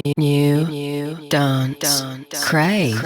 New dance craze.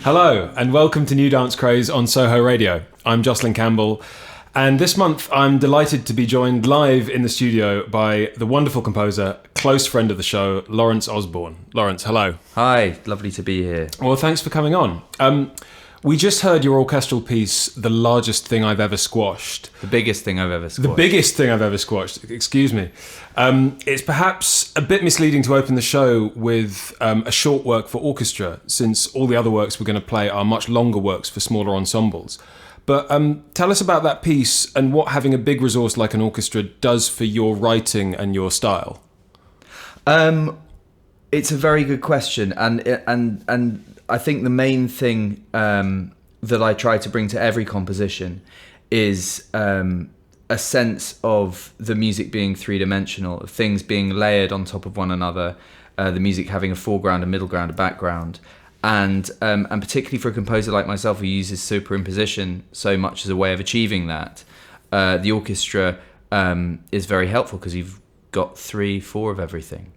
Hello, and welcome to New Dance Craze on Soho Radio. I'm Jocelyn Campbell, and this month I'm delighted to be joined live in the studio by the wonderful composer, close friend of the show, Laurence Osborn. Laurence, hello. Hi, lovely to be here. Well, thanks for coming on. We just heard your orchestral piece, The Largest Thing I've Ever Squashed. The biggest thing I've ever squashed. The biggest thing I've ever squashed, excuse me. It's perhaps a bit misleading to open the show with a short work for orchestra, since all the other works we're going to play are much longer works for smaller ensembles. But tell us about that piece and what having a big resource like an orchestra does for your writing and your style. It's a very good question, and I think the main thing that I try to bring to every composition is a sense of the music being three-dimensional, of things being layered on top of one another, the music having a foreground, a middle ground, a background, and particularly for a composer like myself who uses superimposition so much as a way of achieving that, the orchestra is very helpful because you've got 3-4 of everything.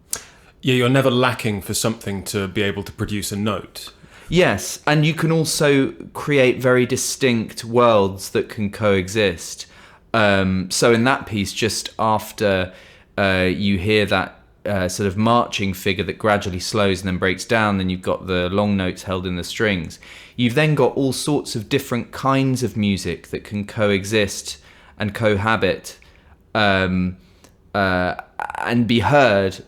Yeah, you're never lacking for something to be able to produce a note. Yes, and you can also create very distinct worlds that can coexist. So in that piece, just after you hear that sort of marching figure that gradually slows and then breaks down, then you've got the long notes held in the strings. You've then got all sorts of different kinds of music that can coexist and cohabit and be heard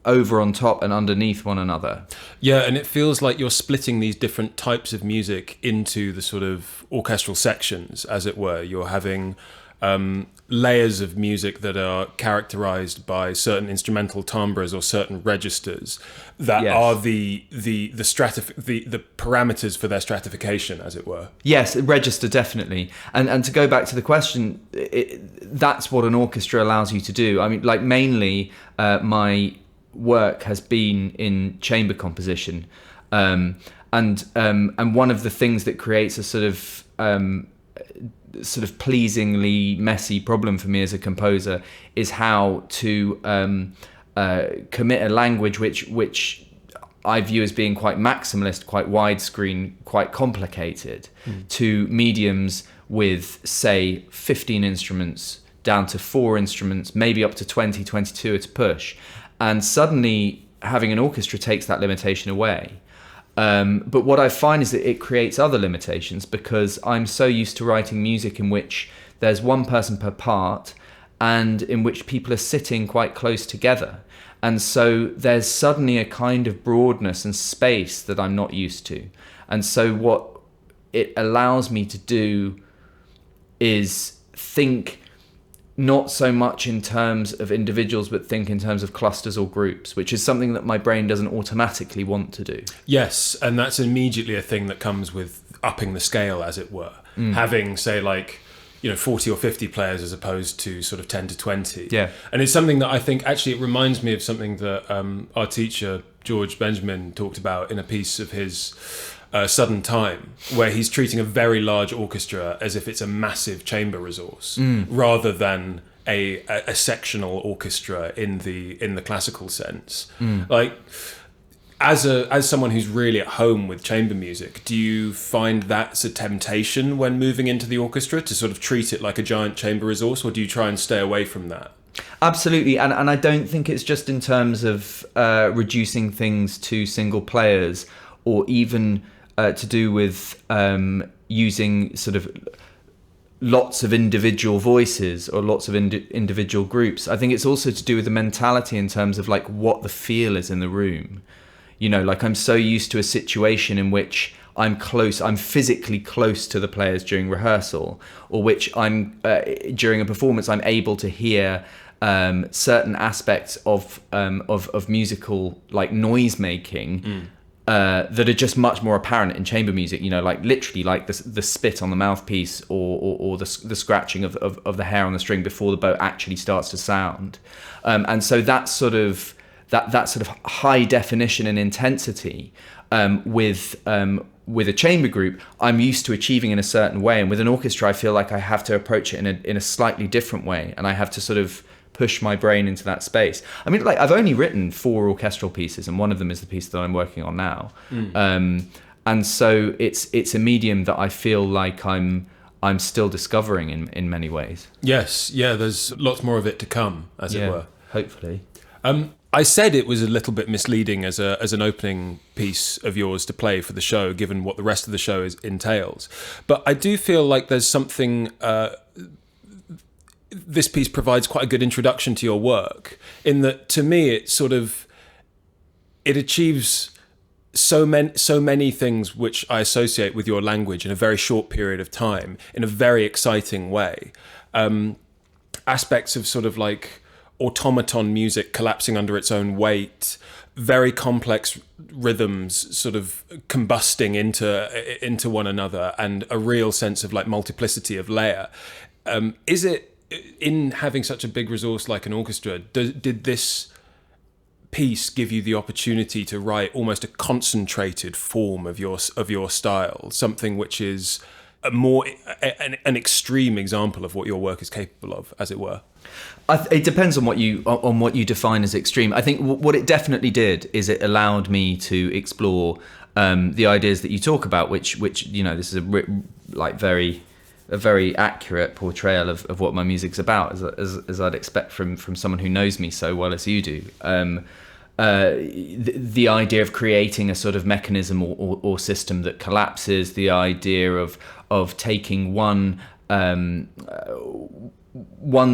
over on top and underneath one another. Yeah, and it feels like you're splitting these different types of music into the sort of orchestral sections, as it were. You're having layers of music that are characterized by certain instrumental timbres or certain registers that are the parameters for their stratification, as it were. Yes, register, definitely. And to go back to the question, that's what an orchestra allows you to do. I mean, like, mainly my work has been in chamber composition, and one of the things that creates a sort of pleasingly messy problem for me as a composer is how to commit a language which I view as being quite maximalist, quite widescreen, quite complicated, to mediums with, say, 15 instruments down to 4 instruments, maybe up to 20, 22 at a push. And suddenly having an orchestra takes that limitation away. But what I find is that it creates other limitations, because I'm so used to writing music in which there's one person per part and in which people are sitting quite close together. And so there's suddenly a kind of broadness and space that I'm not used to. And so what it allows me to do is think not so much in terms of individuals, but think in terms of clusters or groups, which is something that my brain doesn't automatically want to do. Yes, and that's immediately a thing that comes with upping the scale, as it were. Having, say, 40 or 50 players as opposed to sort of 10 to 20. Yeah. And it's something that I think, actually, it reminds me of something that our teacher, George Benjamin, talked about in a piece of his Sudden Time, where he's treating a very large orchestra as if it's a massive chamber resource, rather than a sectional orchestra in the classical sense. Like, as someone who's really at home with chamber music, do you find that's a temptation when moving into the orchestra, to sort of treat it like a giant chamber resource, or do you try and stay away from that? Absolutely, and I don't think it's just in terms of reducing things to single players, or even to do with using sort of lots of individual voices or lots of individual groups. I think it's also to do with the mentality in terms of like what the feel is in the room. You know, like, I'm so used to a situation in which I'm physically close to the players during rehearsal, or which I'm during a performance I'm able to hear certain aspects of musical, like, noise making. That are just much more apparent in chamber music, you know, like literally like the spit on the mouthpiece, or the scratching of the hair on the string before the bow actually starts to sound. And so that sort of high definition and intensity with a chamber group, I'm used to achieving in a certain way. And with an orchestra, I feel like I have to approach it in a slightly different way. And I have to sort of push my brain into that space. I mean, like, I've only written 4 orchestral pieces, and one of them is the piece that I'm working on now. And so it's a medium that I feel like I'm still discovering in many ways. Yes, yeah, there's lots more of it to come, as it were. Hopefully. I said it was a little bit misleading as an opening piece of yours to play for the show, given what the rest of the show entails. But I do feel like there's something. This piece provides quite a good introduction to your work, in that, to me, it achieves so many things which I associate with your language in a very short period of time, in a very exciting way. Aspects of sort of like automaton music collapsing under its own weight, very complex rhythms sort of combusting into one another, and a real sense of like multiplicity of layer. Is it, in having such a big resource like an orchestra, did this piece give you the opportunity to write almost a concentrated form of your style, something which is an extreme example of what your work is capable of, as it were? It depends on what you define as extreme. I think what it definitely did is it allowed me to explore the ideas that you talk about, which this is a very accurate portrayal of what my music's about, as I'd expect from someone who knows me so well as you do. The idea of creating a sort of mechanism or system that collapses, the idea of taking one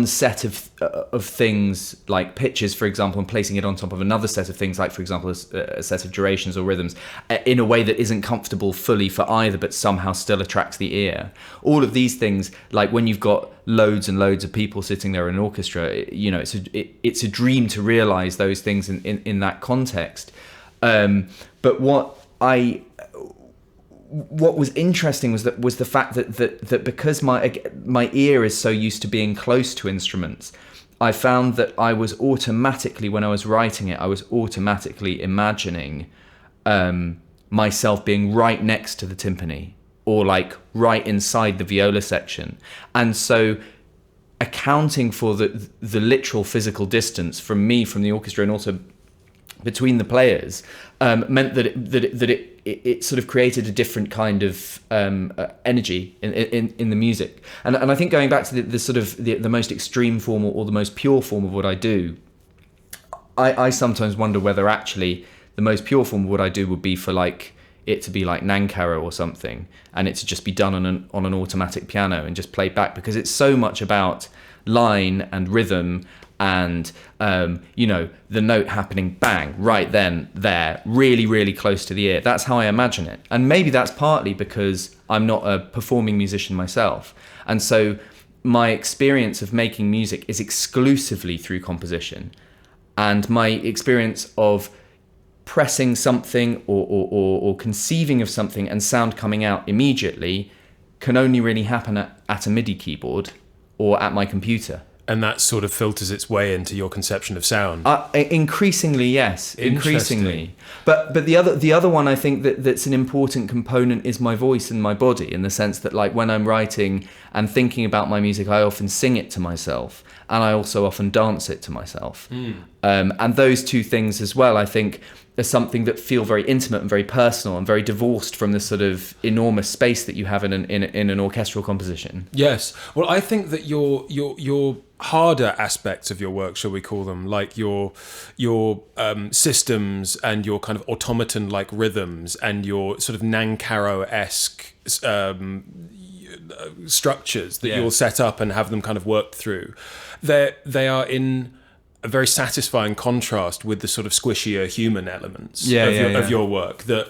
set of things, like pitches, for example, and placing it on top of another set of things, like, for example, a set of durations or rhythms, in a way that isn't comfortable fully for either, but somehow still attracts the ear. All of these things, like when you've got loads and loads of people sitting there in an orchestra, it's a dream to realize those things in that context. But what was interesting was the fact that because my ear is so used to being close to instruments, I found that I was automatically, when I was writing it, I was automatically imagining myself being right next to the timpani, or like right inside the viola section. And so accounting for the literal physical distance from me, from the orchestra, and also between the players, meant that it sort of created a different kind of energy in the music. And I think, going back to the sort of the most extreme form or the most pure form of what I do, I sometimes wonder whether actually the most pure form of what I do would be for like it to be like Nankara or something, and it to just be done on an automatic piano and just played back, because it's so much about line and rhythm and the note happening bang right then, there, really, really close to the ear. That's how I imagine it. And maybe that's partly because I'm not a performing musician myself, and so my experience of making music is exclusively through composition, and my experience of pressing something or conceiving of something and sound coming out immediately can only really happen at a MIDI keyboard or at my computer. And that sort of filters its way into your conception of sound. Increasingly, yes. Increasingly. But the other one, I think that's an important component is my voice and my body, in the sense that, like, when I'm writing and thinking about my music, I often sing it to myself, and I also often dance it to myself. And those two things as well, I think, are something that feel very intimate and very personal and very divorced from the sort of enormous space that you have in an orchestral composition. Yes. Well, I think that your harder aspects of your work, shall we call them, like your systems and your kind of automaton-like rhythms and your sort of Nankaro-esque structures that you'll set up and have them kind of worked through, they are in a very satisfying contrast with the sort of squishier human elements of your work, that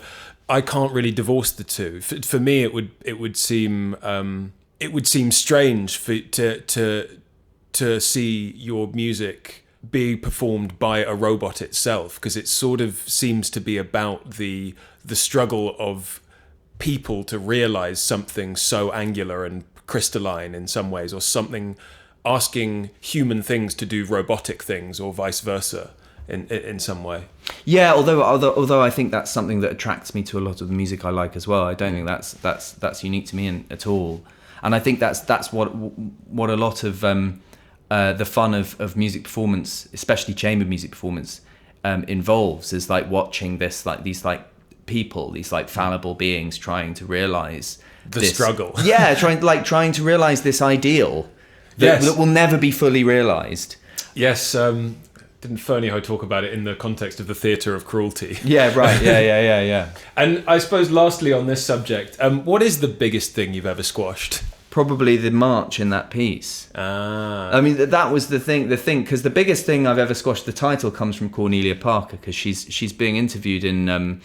I can't really divorce the two. For me, it would seem strange to see your music be performed by a robot itself, because it sort of seems to be about the struggle of people to realize something so angular and crystalline in some ways, or something, asking human things to do robotic things, or vice versa in some way. Yeah, although I think that's something that attracts me to a lot of the music I like as well. I don't think that's unique to me at all. And I think that's what a lot of the fun of music performance, especially chamber music performance, involves, is like watching these people, these like fallible beings trying to realize the struggle. Yeah, trying to realize this ideal that will never be fully realized. Yes, didn't Fernieho talk about it in the context of the theatre of cruelty? Yeah, right. Yeah. And I suppose lastly on this subject, what is the biggest thing you've ever squashed? Probably the march in that piece. I mean, that was the thing, because the biggest thing I've ever squashed, the title comes from Cornelia Parker, because she's being interviewed in,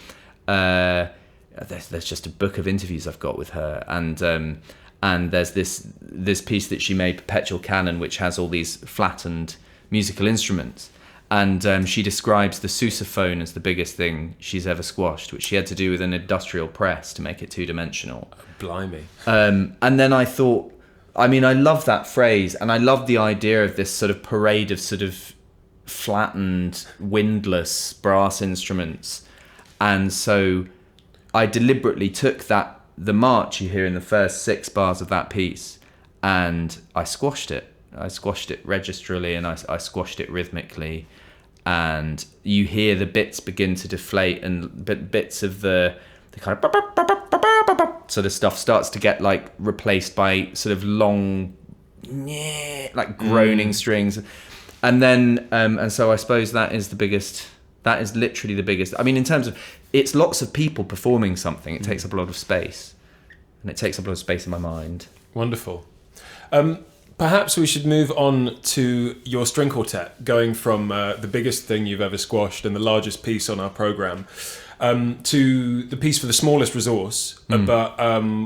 there's just a book of interviews I've got with her, and there's this piece that she made, Perpetual Canon, which has all these flattened musical instruments. And she describes the sousaphone as the biggest thing she's ever squashed, which she had to do with an industrial press to make it two-dimensional. Blimey. And then I thought, I mean, I love that phrase, and I love the idea of this sort of parade of sort of flattened, windless brass instruments. And so I deliberately took the march you hear in the first 6 bars of that piece, and I squashed it. I squashed it registrally, and I squashed it rhythmically, and you hear the bits begin to deflate, and bits of the kind of sort of stuff starts to get like replaced by sort of long, like groaning strings, and then and so I suppose that is literally the biggest. I mean, in terms of, it's lots of people performing something. It takes up a lot of space, and it takes up a lot of space in my mind. Wonderful. Perhaps we should move on to your string quartet, going from the biggest thing you've ever squashed and the largest piece on our programme, to the piece for the smallest resource, but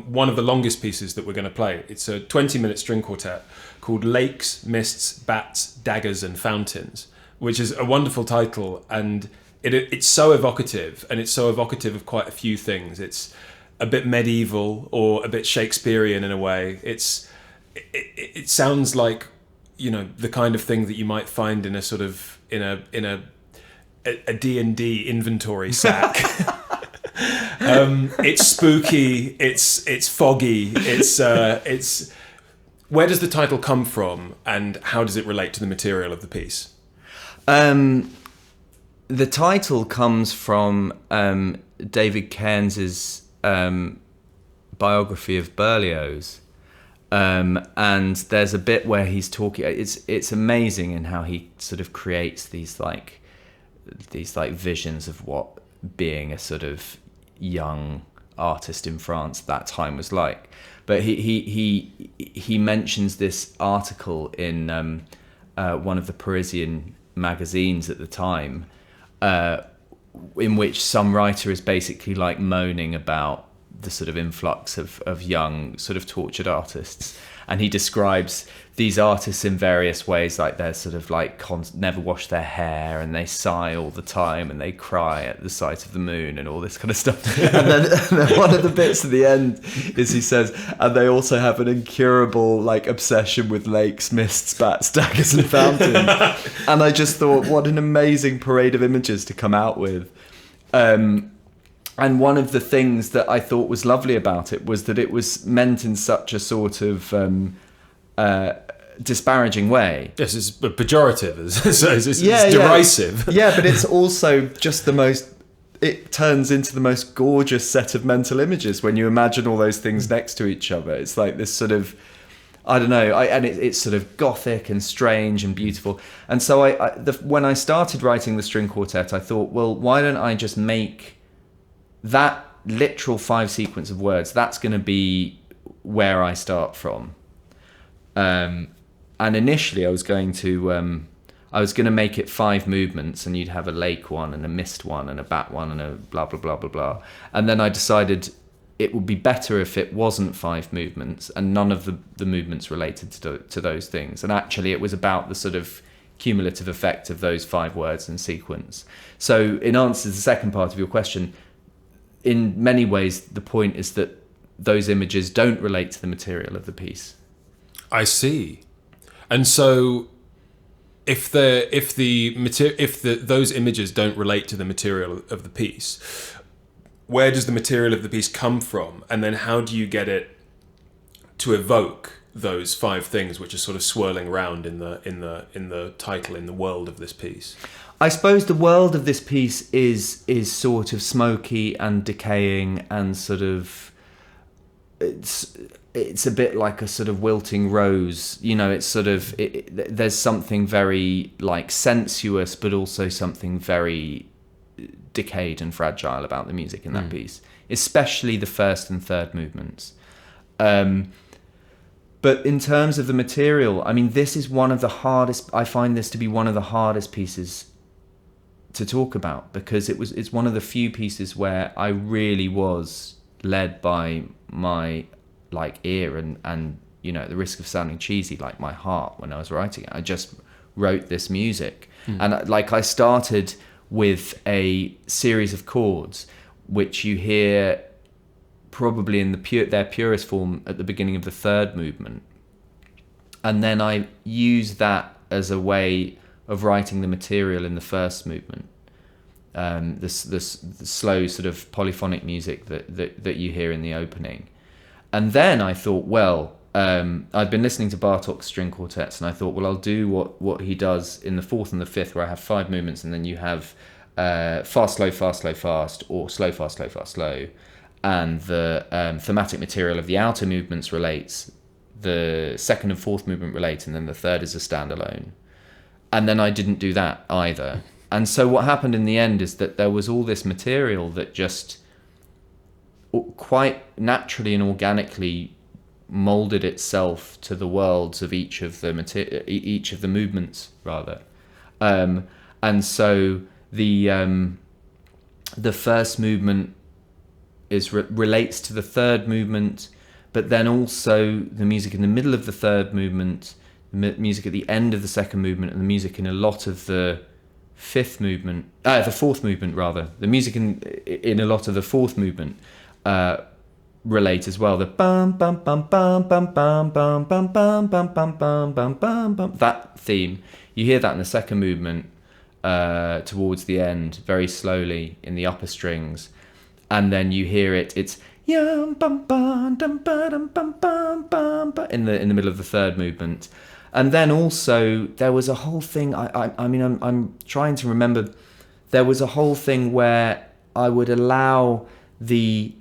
one of the longest pieces that we're going to play. It's a 20-minute string quartet called Lakes, Mists, Bats, Daggers and Fountains, which is a wonderful title, and it's so evocative, and it's so evocative of quite a few things. It's a bit medieval or a bit Shakespearean in a way. It sounds like, you know, the kind of thing that you might find in a sort of in a D&D inventory sack. It's spooky. It's foggy. It's where does the title come from, and how does it relate to the material of the piece? The title comes from David Cairns's biography of Berlioz. And there's a bit where he's talking. It's amazing in how he sort of creates these visions of what being a sort of young artist in France at that time was like. But he mentions this article in one of the Parisian magazines at the time, in which some writer is basically like moaning about the sort of influx of young sort of tortured artists, and he describes these artists in various ways, like they're sort of like never wash their hair, and they sigh all the time, and they cry at the sight of the moon, and all this kind of stuff. and then one of the bits at the end is he says, and they also have an incurable like obsession with lakes, mists, bats, daggers and fountains. And I just thought, what an amazing parade of images to come out with. And one of the things that I thought was lovely about it was that it was meant in such a sort of disparaging way. Yes, it's pejorative. It's derisive. Yeah, but it's also just it turns into the most gorgeous set of mental images when you imagine all those things next to each other. It's like this sort of, I don't know, it's sort of gothic and strange and beautiful. And so when I started writing the string quartet, I thought, well, why don't I just make that literal 5 sequence of words, that's going to be where I start from. And initially I was going to make it 5 movements, and you'd have a lake one and a mist one and a bat one and a blah, blah, blah, blah, blah. And then I decided it would be better if it wasn't 5 movements and none of the movements related to those things. And actually it was about the sort of cumulative effect of those 5 words in sequence. So in answer to the second part of your question, in many ways, the point is that those images don't relate to the material of the piece. I see. And so, if those images don't relate to the material of the piece, where does the material of the piece come from? And then how do you get it to evoke those 5 things which are sort of swirling around in the title, in the world of this piece? I suppose the world of this piece is sort of smoky and decaying and sort of, it's a bit like a sort of wilting rose, it's sort of, there's something very like sensuous, but also something very decayed and fragile about the music in that piece, especially the first and third movements. But in terms of the material, I mean, this is one of the hardest, I find this to be one of the hardest pieces to talk about, because it's one of the few pieces where I really was led by my like ear and at the risk of sounding cheesy, like my heart when I was writing it. I just wrote this music. And like I started with a series of chords which you hear probably in their purest form at the beginning of the third movement. And then I used that as a way of writing the material in the first movement. The slow sort of polyphonic music that you hear in the opening. And then I thought, well, I'd been listening to Bartók's string quartets, and I thought, well, I'll do what he does in the fourth and the fifth, where I have 5 movements, and then you have fast, slow, fast, slow, fast, or slow, fast, slow, fast, slow. And the thematic material of the outer movements relates, the second and fourth movement relate, and then the third is a standalone. And then I didn't do that either. And so what happened in the end is that there was all this material that just quite naturally and organically molded itself to the worlds of each of the movements, rather. And so the first movement relates to the third movement, but then also the music in the middle of the third movement, the music at the end of the second movement, and the music in a lot of the fourth movement, the music in a lot of the fourth movement relate as well. The bum bum bum bum bum bum bum bum bum bum bum bum bum bum bum, that theme, you hear that in the second movement towards the end, very slowly in the upper strings, and then you hear it's in the middle of the third movement. And then also there was a whole thing, I'm trying to remember, there was a whole thing where I would allow the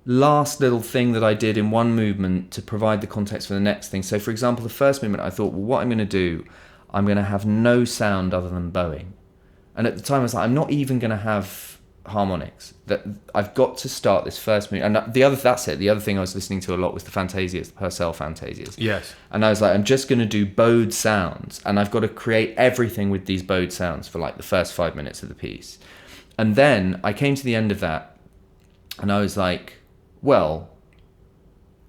last little thing that I did in one movement to provide the context for the next thing. So for example, the first movement, I thought, well, what I'm going to do, I'm going to have no sound other than bowing. And at the time I was like, I'm not even going to have harmonics. That I've got to start this first movement. And the other thing I was listening to a lot was the Fantasias, the Purcell Fantasias. Yes. And I was like, I'm just going to do bowed sounds, and I've got to create everything with these bowed sounds for like the first 5 minutes of the piece. And then I came to the end of that, and I was like, well,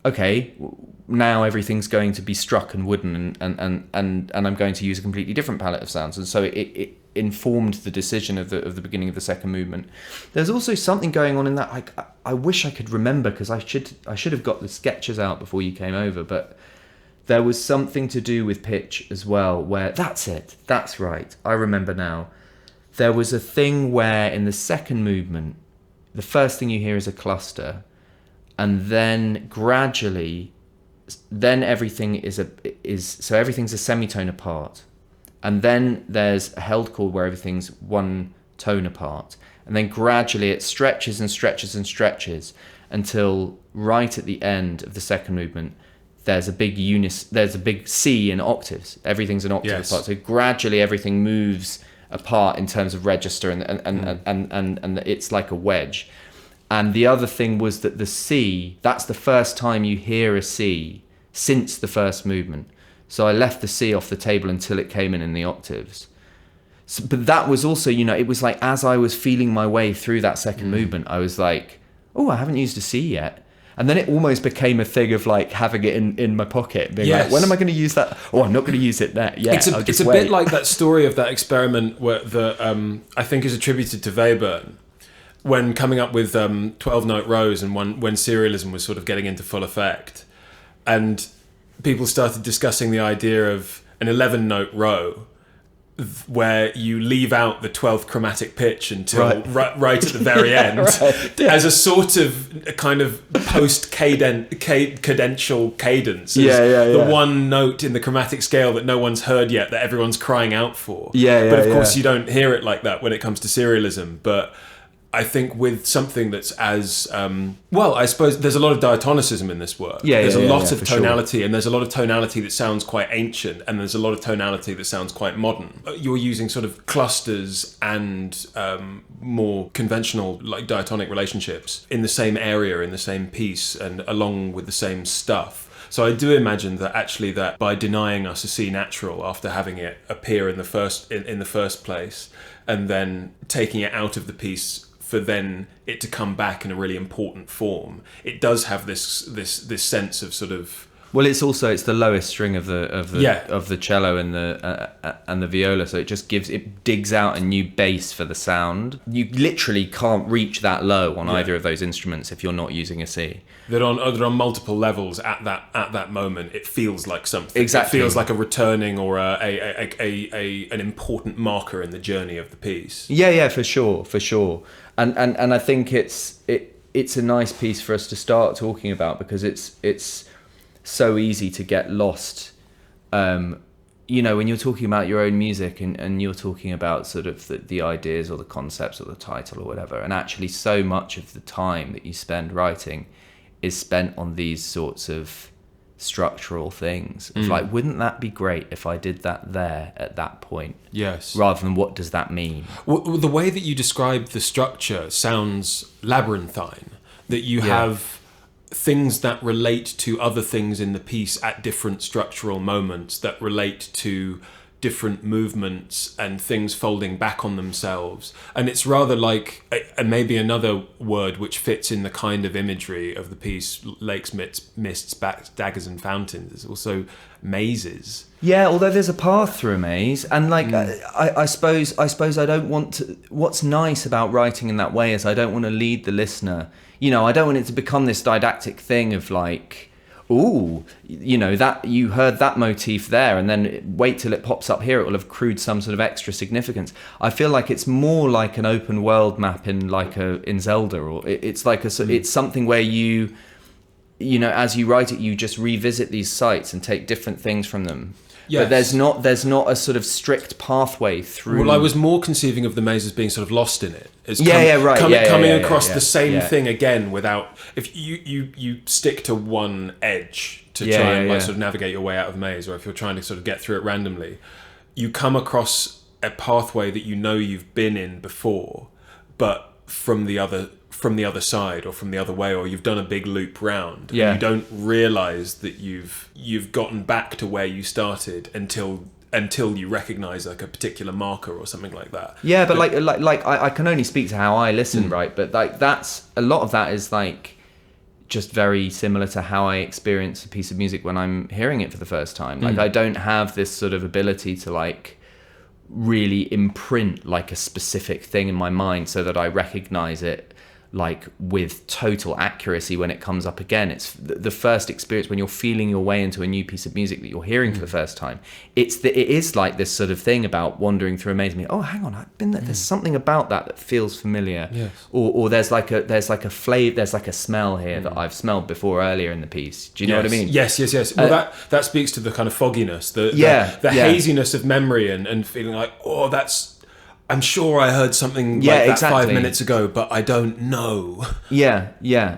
okay, now everything's going to be struck and wooden, and I'm going to use a completely different palette of sounds. And so it informed the decision of the beginning of the second movement. There's also something going on in that I wish I could remember, because I should have got the sketches out before you came over, but there was something to do with pitch as well, where that's right, I remember now. There was a thing where in the second movement, the first thing you hear is a cluster, and then gradually everything's a semitone apart. And then there's a held chord where everything's one tone apart. And then gradually it stretches and stretches and stretches until right at the end of the second movement, there's a big C in octaves. Everything's an octave apart. So gradually everything moves apart in terms of register, and it's like a wedge. And the other thing was that the C, that's the first time you hear a C since the first movement. So I left the C off the table until it came in the octaves. So, but that was also, it was like as I was feeling my way through that second movement, I was like, oh, I haven't used a C yet. And then it almost became a thing of like having it in my pocket, being like, when am I going to use that? Oh, I'm not going to use it yet. It's a bit like that story of that experiment where I think is attributed to Webern, when coming up with 12-note rows and when serialism was sort of getting into full effect. And people started discussing the idea of an 11-note row where you leave out the 12th chromatic pitch until right at the very end as a sort of a kind of post-cadential cadence. The one note in the chromatic scale that no one's heard yet, that everyone's crying out for. But of course you don't hear it like that when it comes to serialism. But I think with something that's as I suppose there's a lot of diatonicism in this work. There's a lot of tonality, and there's a lot of tonality that sounds quite ancient, and there's a lot of tonality that sounds quite modern. You're using sort of clusters and more conventional like diatonic relationships in the same area, in the same piece, and along with the same stuff. So I do imagine that actually that by denying us a C natural after having it appear in the first place, and then taking it out of the piece for then it to come back in a really important form, it does have this sense of sort of. Well, it's the lowest string of the cello and the viola, so it digs out a new bass for the sound. You literally can't reach that low on either of those instruments if you're not using a C. That on multiple levels at that moment, it feels like something. Exactly. It feels like a returning or an important marker in the journey of the piece. Yeah, for sure. And I think it's a nice piece for us to start talking about, because it's so easy to get lost, when you're talking about your own music and you're talking about sort of the ideas or the concepts or the title or whatever, and actually so much of the time that you spend writing is spent on these sorts of structural things of like, wouldn't that be great if I did that there at that point? Yes. Rather than what does that mean? Well, the way that you describe the structure sounds labyrinthine, that you have things that relate to other things in the piece at different structural moments, that relate to different movements and things folding back on themselves. And it's rather like, and maybe another word which fits in the kind of imagery of the piece, lakes, mists, daggers and fountains, is also mazes. Yeah, although there's a path through a maze, and like I suppose I don't want to. What's nice about writing in that way is I don't want to lead the listener. I don't want it to become this didactic thing of like, ooh, that you heard that motif there, and then wait till it pops up here, it will have accrued some sort of extra significance. I feel like it's more like an open world map in Zelda, or it's like it's something where you as you write it, you just revisit these sites and take different things from them. Yes. But there's not a sort of strict pathway through. Well, I was more conceiving of the maze as being sort of lost in it. As coming across the same thing again without. If you stick to one edge to try and sort of navigate your way out of the maze, or if you're trying to sort of get through it randomly, you come across a pathway that you've been in before, but from the other side or from the other way, or you've done a big loop round. Yeah. And you don't realise that you've gotten back to where you started until you recognise like a particular marker or something like that. Yeah, but like I can only speak to how I listen, right? But like that's a lot of that is like just very similar to how I experience a piece of music when I'm hearing it for the first time. Like I don't have this sort of ability to like really imprint like a specific thing in my mind so that I recognise it like with total accuracy when it comes up again. It's the first experience when you're feeling your way into a new piece of music that you're hearing for the first time. It is like this sort of thing about wandering through a maze and being, oh, hang on, I've been there. There's something about that feels familiar. Yes. Or there's like a flavor, there's like a smell here that I've smelled before earlier in the piece. Do you know what I mean? Yes. Well, that speaks to the kind of fogginess, the haziness of memory and feeling like, oh, I'm sure I heard something like that exactly. 5 minutes ago, but I don't know. Yeah,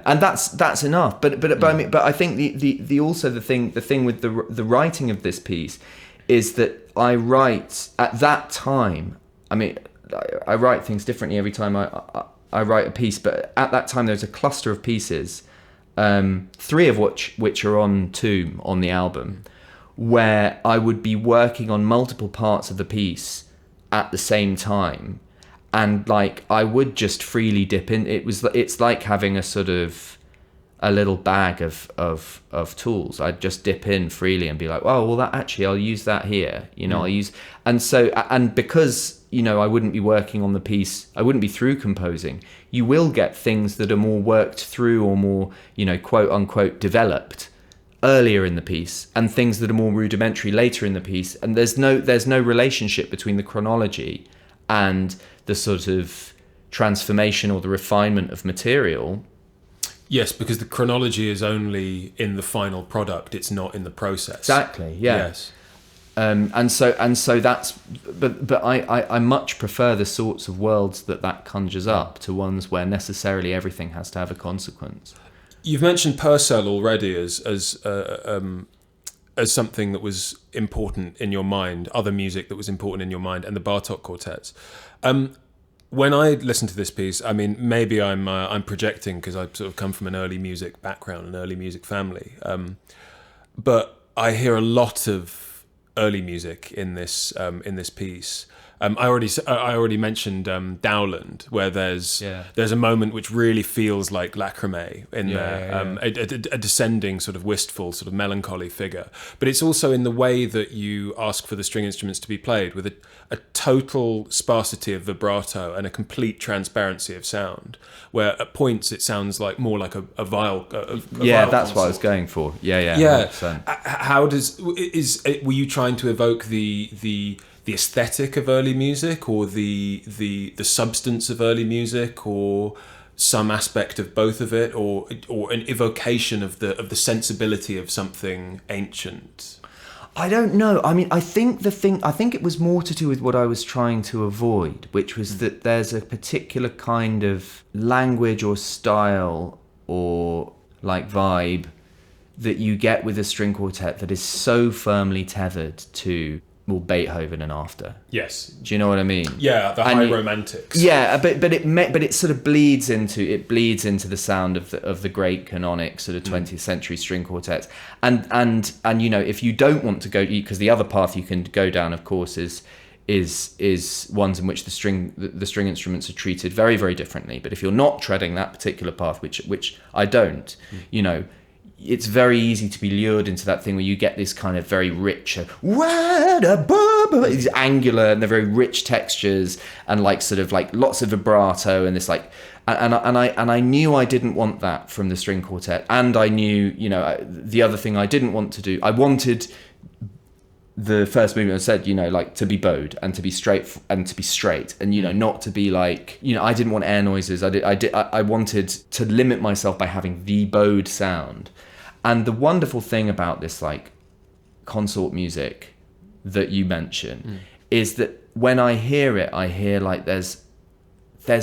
and that's enough. But I think the thing with the writing of this piece is that I write at that time. I mean, I write things differently every time I write a piece, but at that time there's a cluster of pieces, 3 of which are on TOMB on the album, where I would be working on multiple parts of the piece at the same time, and like I would just freely dip in. It's like having a sort of a little bag of tools. I'd just dip in freely and be like, oh well, that actually I'll use that here, I'll use. And because I wouldn't be working on the piece, I wouldn't be through composing, you will get things that are more worked through or more quote unquote developed earlier in the piece, and things that are more rudimentary later in the piece, and there's no relationship between the chronology and the sort of transformation or the refinement of material. Yes, because the chronology is only in the final product, it's not in the process. Exactly, yeah. Yes. And so that's, but I much prefer the sorts of worlds that conjures up to ones where necessarily everything has to have a consequence. You've mentioned Purcell already as something that was important in your mind, other music that was important in your mind, and the Bartók quartets. When I listen to this piece, I mean, maybe I'm projecting because I sort of come from an early music background, an early music family, but I hear a lot of early music in this piece. I already mentioned Dowland, where there's a moment which really feels like Lacrimé in there, a descending sort of wistful, sort of melancholy figure. But it's also in the way that you ask for the string instruments to be played, with a total sparsity of vibrato and a complete transparency of sound, where at points it sounds like more like a viol. That's what I was going for. Yeah. 100%. How were you trying to evoke the aesthetic of early music, or the substance of early music, or some aspect of both of it, or an evocation of the sensibility of something ancient? I don't know. I mean, I think it was more to do with what I was trying to avoid, which was that there's a particular kind of language or style or like vibe that you get with a string quartet that is so firmly tethered to Beethoven and after. Yes. Do you know what I mean? Yeah, the high romantics. Yeah, but it sort of bleeds into the sound of the great canonic sort of 20th century string quartets. And you know, if you don't want to go, because the other path you can go down, of course, is ones in which the string instruments are treated very, very differently. But if you're not treading that particular path, which I don't, you know, it's very easy to be lured into that thing where you get this kind of very rich, these angular and they're very rich textures and like sort of like lots of vibrato and this like, and I knew I didn't want that from the string quartet, and I knew, you know, the other thing I didn't want to do, I wanted the first movement, I said, you know, like to be bowed and to be straight and you know, not to be like, you know, I didn't want air noises. I wanted to limit myself by having the bowed sound. And the wonderful thing about this like consort music that you mention is that when I hear it, I hear like there's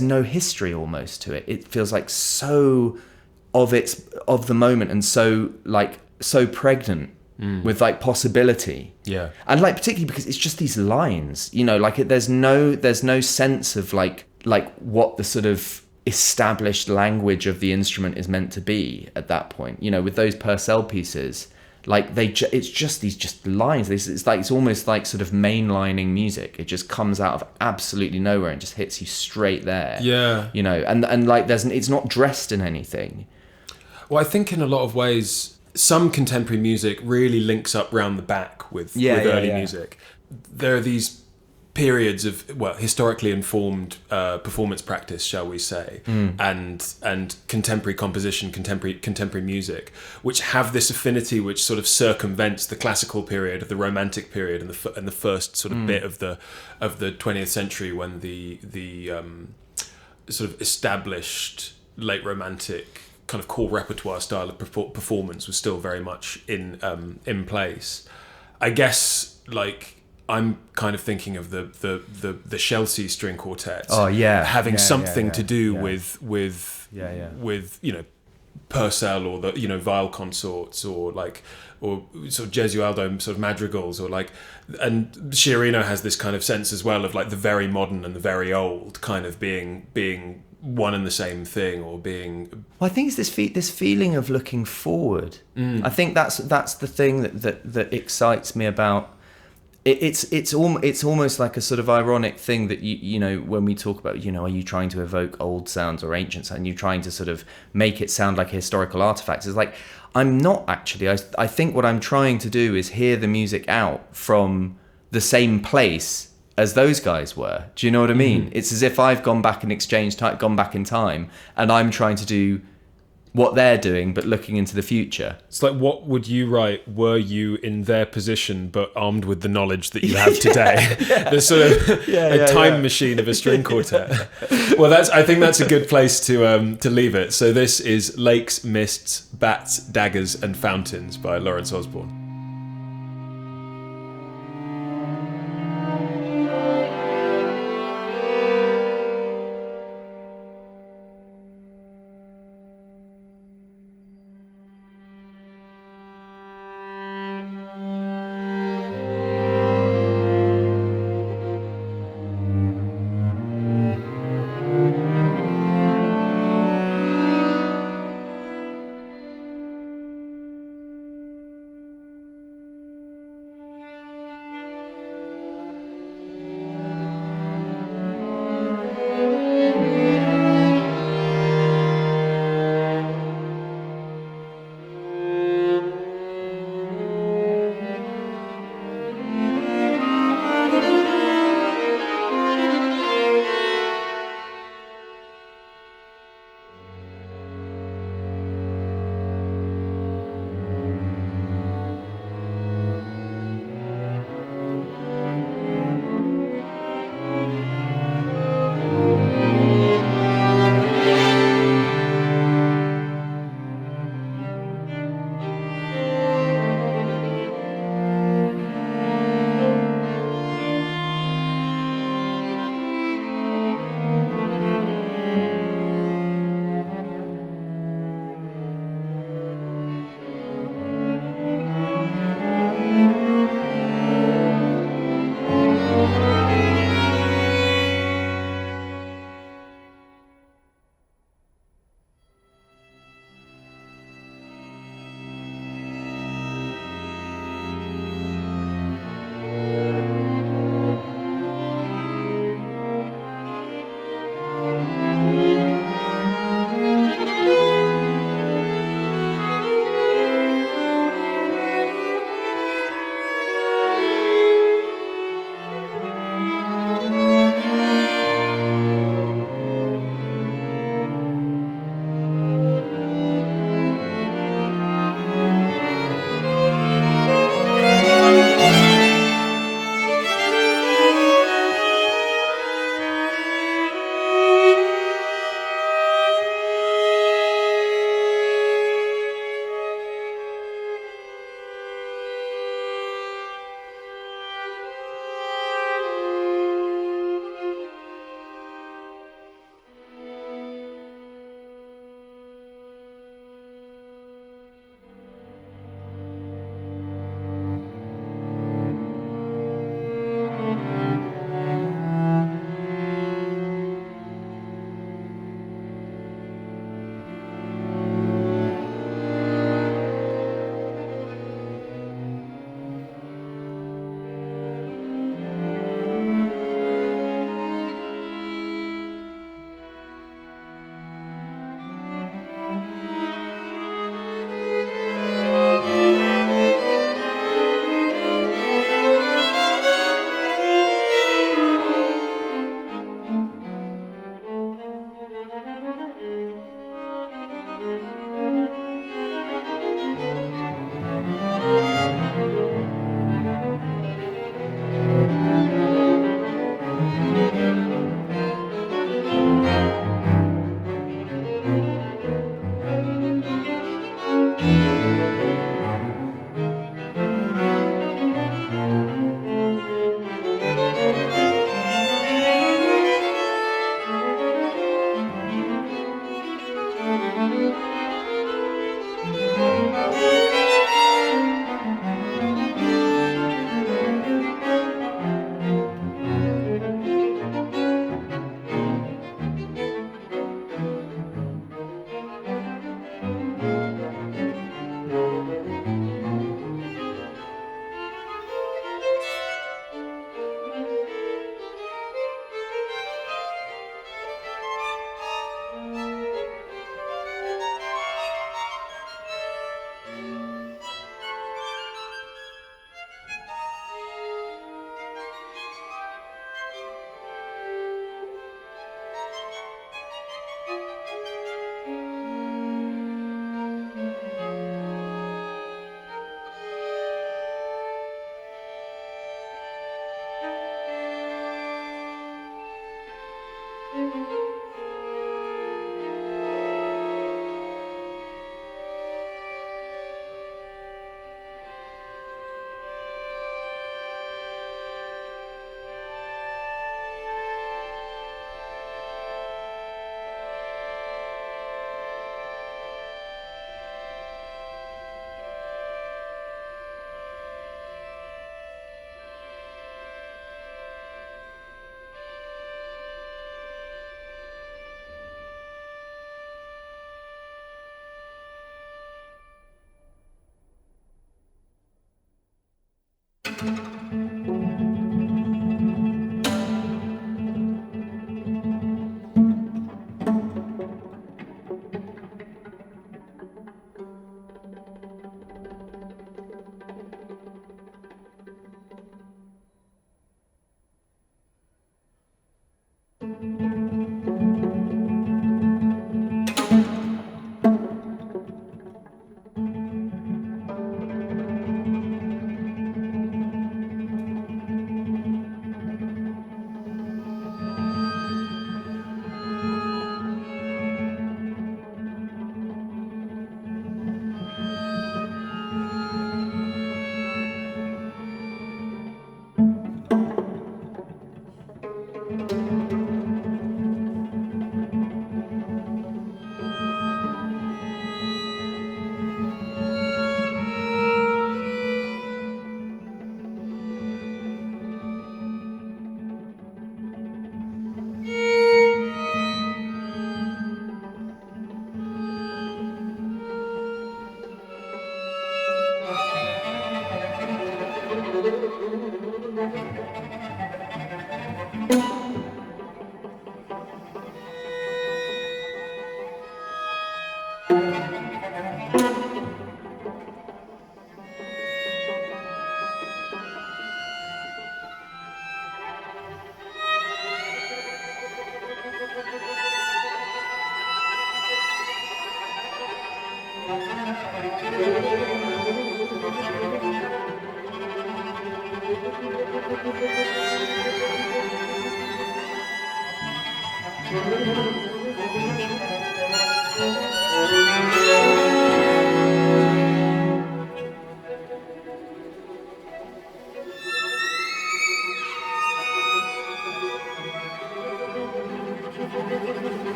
no history almost to it. It feels like so of the moment and so pregnant with like possibility. Yeah. And like particularly because it's just these lines, you know, like there's no sense of like what the sort of established language of the instrument is meant to be at that point. You know, with those Purcell pieces, like it's just these lines. It's almost like sort of mainlining music. It just comes out of absolutely nowhere and just hits you straight there. Yeah. You know, and like it's not dressed in anything. Well, I think in a lot of ways, some contemporary music really links up round the back with early music. There are these periods of, well, historically informed performance practice, shall we say, and contemporary composition, contemporary music, which have this affinity which sort of circumvents the classical period, of the romantic period, and the first sort of bit of the 20th century, when the sort of established late romantic kind of core repertoire style of performance was still very much in place. I guess like I'm kind of thinking of the Chelsea string quartet. Oh yeah, having something to do with you know, Purcell, or the, you know, viol consorts, or sort of Gesualdo sort of madrigals, or like, and Sciarrino has this kind of sense as well of like the very modern and the very old kind of being one and the same thing, or being. Well, I think it's this feeling of looking forward. I think that's the thing that excites me about. It's almost like a sort of ironic thing that you know, when we talk about, you know, are you trying to evoke old sounds or ancient sounds, and you're trying to sort of make it sound like a historical artifact. It's like, I'm not actually. I think what I'm trying to do is hear the music out from the same place as those guys were. Do you know what I mean? It's as if I've gone back and gone back in time, and I'm trying to do what they're doing, but looking into the future. It's like, what would you write were you in their position, but armed with the knowledge that you have today? There's sort of a time machine of a string quartet. Well, I think that's a good place to leave it. So this is Lakes, Mists, Bats, Daggers and Fountains by Laurence Osborn.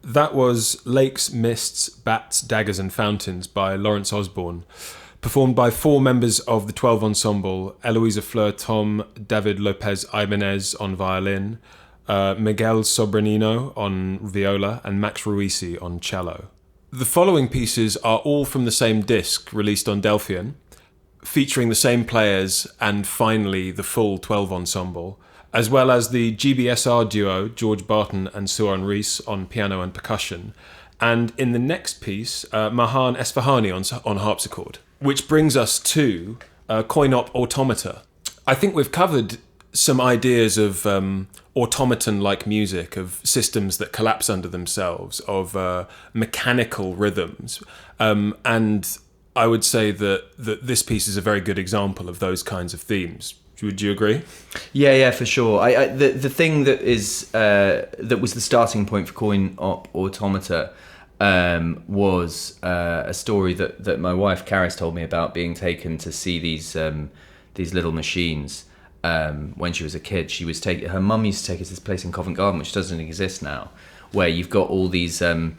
That was Lakes, Mists, Bats, Daggers and Fountains by Laurence Osborn, performed by 4 members of the 12 ensemble: Eloisa Fleur Tom, David Lopez Ibanez on violin, Miguel Sobranino on viola, and Max Ruisi on cello. The following pieces are all from the same disc released on Delphian, featuring the same players and finally the full 12 ensemble, as well as the GBSR Duo, George Barton and Suan Rees on piano and percussion, and in the next piece, Mahan Esfahani on harpsichord, which brings us to Op Automata. I think we've covered some ideas of automaton-like music, of systems that collapse under themselves, of mechanical rhythms, and I would say that this piece is a very good example of those kinds of themes. Would you agree? Yeah, for sure. The thing that is that was the starting point for Op Automata was a story that my wife Karis told me about, being taken to see these little machines when she was a kid. Her mum used to take us to this place in Covent Garden, which doesn't exist now, where you've got all these you've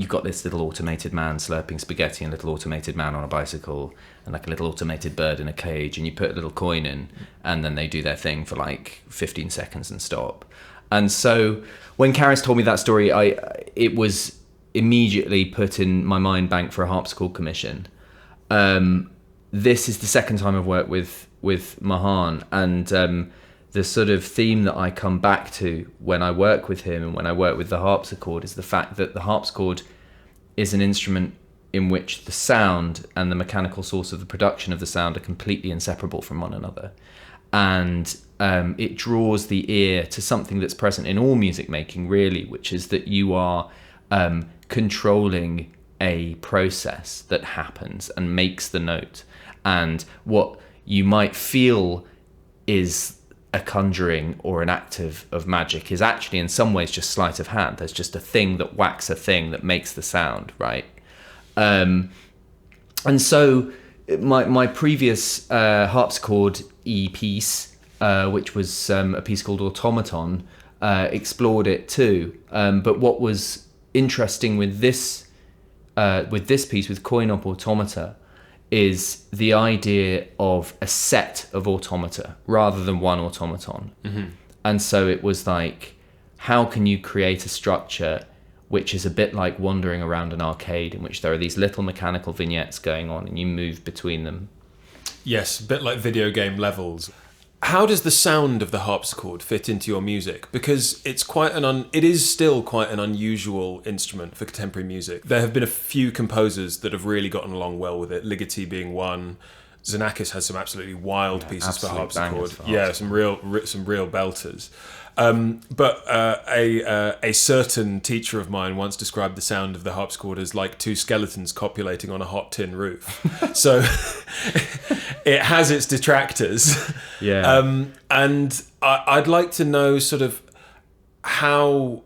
got this little automated man slurping spaghetti, and a little automated man on a bicycle, and like a little automated bird in a cage, and you put a little coin in, and then they do their thing for like 15 seconds and stop. And so when Karis told me that story, it was immediately put in my mind bank for a harpsichord commission. This is the second time I've worked with Mahan, and the sort of theme that I come back to when I work with him and when I work with the harpsichord is the fact that the harpsichord is an instrument in which the sound and the mechanical source of the production of the sound are completely inseparable from one another. And it draws the ear to something that's present in all music making, really, which is that you are controlling a process that happens and makes the note. And what you might feel is a conjuring or an act of magic is actually in some ways just sleight of hand. There's just a thing that whacks a thing that makes the sound, right? And so my previous harpsichord piece, which was a piece called Automaton, explored it too. But what was interesting with this piece, with Op Automata, is the idea of a set of automata rather than one automaton. Mm-hmm. And so it was like, how can you create a structure which is a bit like wandering around an arcade, in which there are these little mechanical vignettes going on and you move between them? Yes, a bit like video game levels. How does the sound of the harpsichord fit into your music? Because it's it is still quite an unusual instrument for contemporary music. There have been a few composers that have really gotten along well with it, Ligeti being one. Xenakis has some absolutely wild pieces for harpsichord. Yeah, some real belters. But a certain teacher of mine once described the sound of the harpsichord as like two skeletons copulating on a hot tin roof. So it has its detractors. Yeah. And I'd like to know sort of how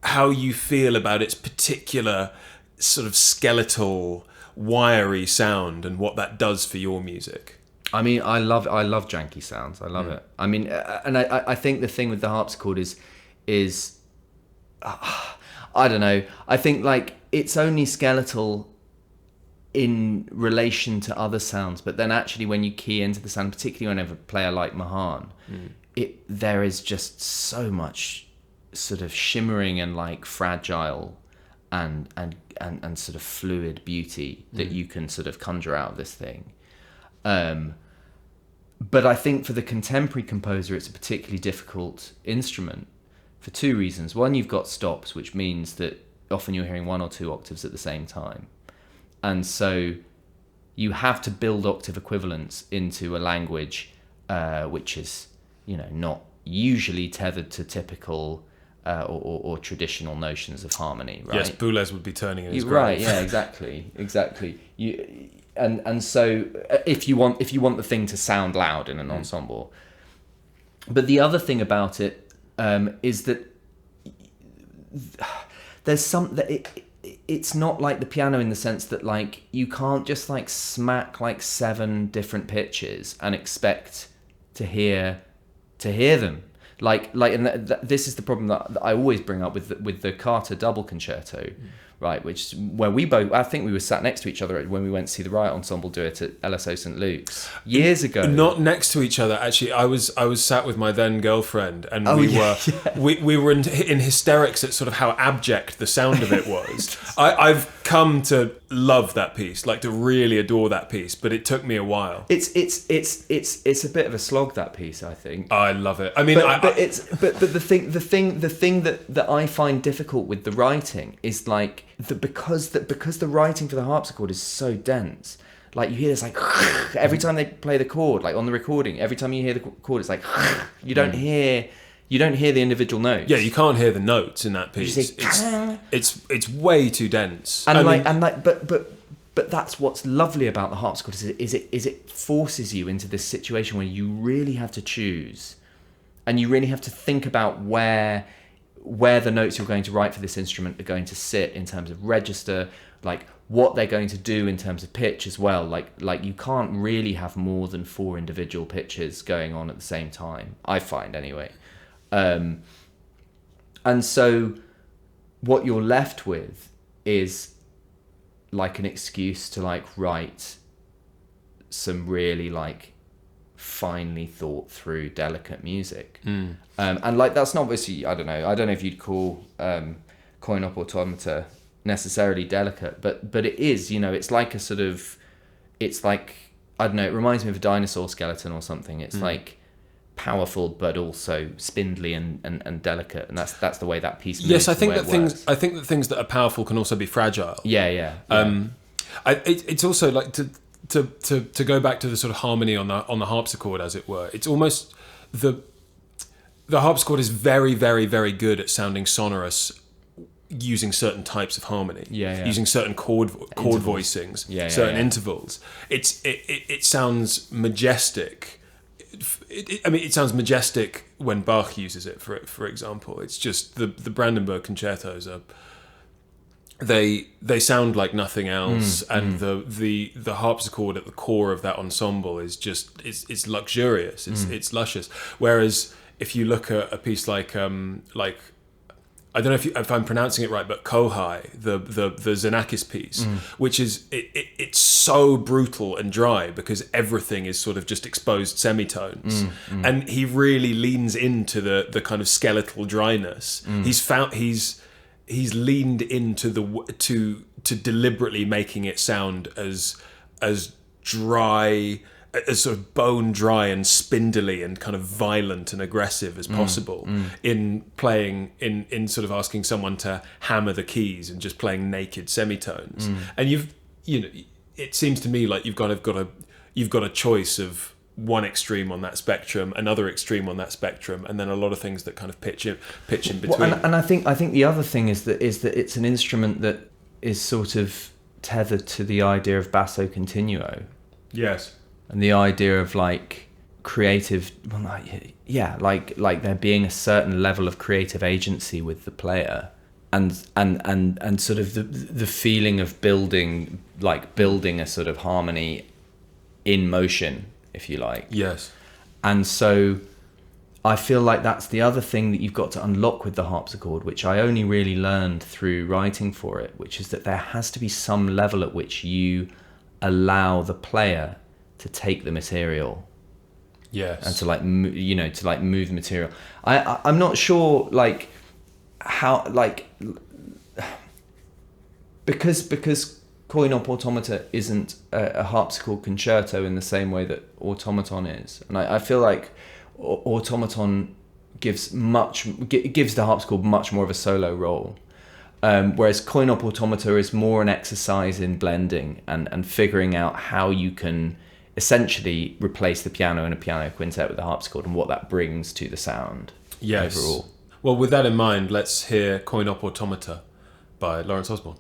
you feel about its particular sort of skeletal, wiry sound and what that does for your music. I mean, I love janky sounds. I love it. I mean, and I think the thing with the harpsichord is I don't know. I think like it's only skeletal in relation to other sounds, but then actually when you key into the sound, particularly whenever a player like Mahan, there is just so much sort of shimmering and like fragile and sort of fluid beauty that you can sort of conjure out of this thing. But I think for the contemporary composer, it's a particularly difficult instrument for two reasons. One, you've got stops, which means that often you're hearing one or two octaves at the same time. And so you have to build octave equivalents into a language which is, not usually tethered to typical or traditional notions of harmony, right? Yes, Boulez would be turning in his grave. Right, yeah, exactly. And so if you want the thing to sound loud in an ensemble. But the other thing about it is that there's some that it's not like the piano in the sense that like you can't just like smack like 7 different pitches and expect to hear them. And this is the problem that I always bring up with the Carter double concerto, right? Which where I think we were sat next to each other when we went to see the Riot Ensemble do it at LSO St Luke's years ago. Not next to each other, actually. I was sat with my then girlfriend, and we were in hysterics at sort of how abject the sound of it was. I've come to love that piece, like to really adore that piece, but it took me a while. It's a bit of a slog, that piece, I think. I love it. I mean, but the thing that I find difficult with the writing is like because the writing for the harpsichord is so dense. Like you hear this like every time they play the chord, like on the recording. Every time you hear the chord, it's like you don't hear the individual notes. Yeah, you can't hear the notes in that piece. It's way too dense. But that's what's lovely about the harpsichord is it forces you into this situation where you really have to choose, and you really have to think about where the notes you're going to write for this instrument are going to sit in terms of register, like what they're going to do in terms of pitch as well. Like you can't really have more than 4 individual pitches going on at the same time, I find anyway. And so what you're left with is like an excuse to like write some really like finely thought through delicate music. And like that's not obviously, I don't know if you'd call Coin Op Automata necessarily delicate, but it is, it's like a sort of, it's like, I don't know, it reminds me of a dinosaur skeleton or something. It's like powerful but also spindly and delicate, and that's the way that piece moves. Yes, I think that things that are powerful can also be fragile. Yeah. It's also like to go back to the sort of harmony on the harpsichord, as it were. It's almost the harpsichord is very, very, very good at sounding sonorous using certain types of harmony, using certain chord voicings, intervals. It sounds majestic. It sounds majestic when Bach uses it, for example. It's just the Brandenburg concertos are they sound like nothing else, and the harpsichord at the core of that ensemble is just it's luxurious, it's luscious. Whereas if you look at a piece like I don't know if I'm pronouncing it right, but Kohai, the Xenakis piece, which is it's so brutal and dry because everything is sort of just exposed semitones, and he really leans into the kind of skeletal dryness. He's leaned into to deliberately making it sound as dry, as sort of bone dry and spindly and kind of violent and aggressive as possible in playing, in sort of asking someone to hammer the keys and just playing naked semitones. And it seems to me like you've got a choice of one extreme on that spectrum, another extreme on that spectrum, and then a lot of things that kind of pitch in between. Well, and I think the other thing is that it's an instrument that is sort of tethered to the idea of basso continuo. Yes. And the idea of like creative, like there being a certain level of creative agency with the player, and sort of the feeling of building a sort of harmony in motion, if you like. Yes. And so I feel like that's the other thing that you've got to unlock with the harpsichord, which I only really learned through writing for it, which is that there has to be some level at which you allow the player to take the material, and to move the material. I'm not sure like how, like, because Coin Op Automata isn't a harpsichord concerto in the same way that Automaton is, and I feel like Automaton gives the harpsichord much more of a solo role. Whereas Coin Op Automata is more an exercise in blending and figuring out how you can essentially replace the piano in a piano quintet with the harpsichord and what that brings to the sound overall. Well, with that in mind, let's hear Coin Op Automata by Laurence Osborn.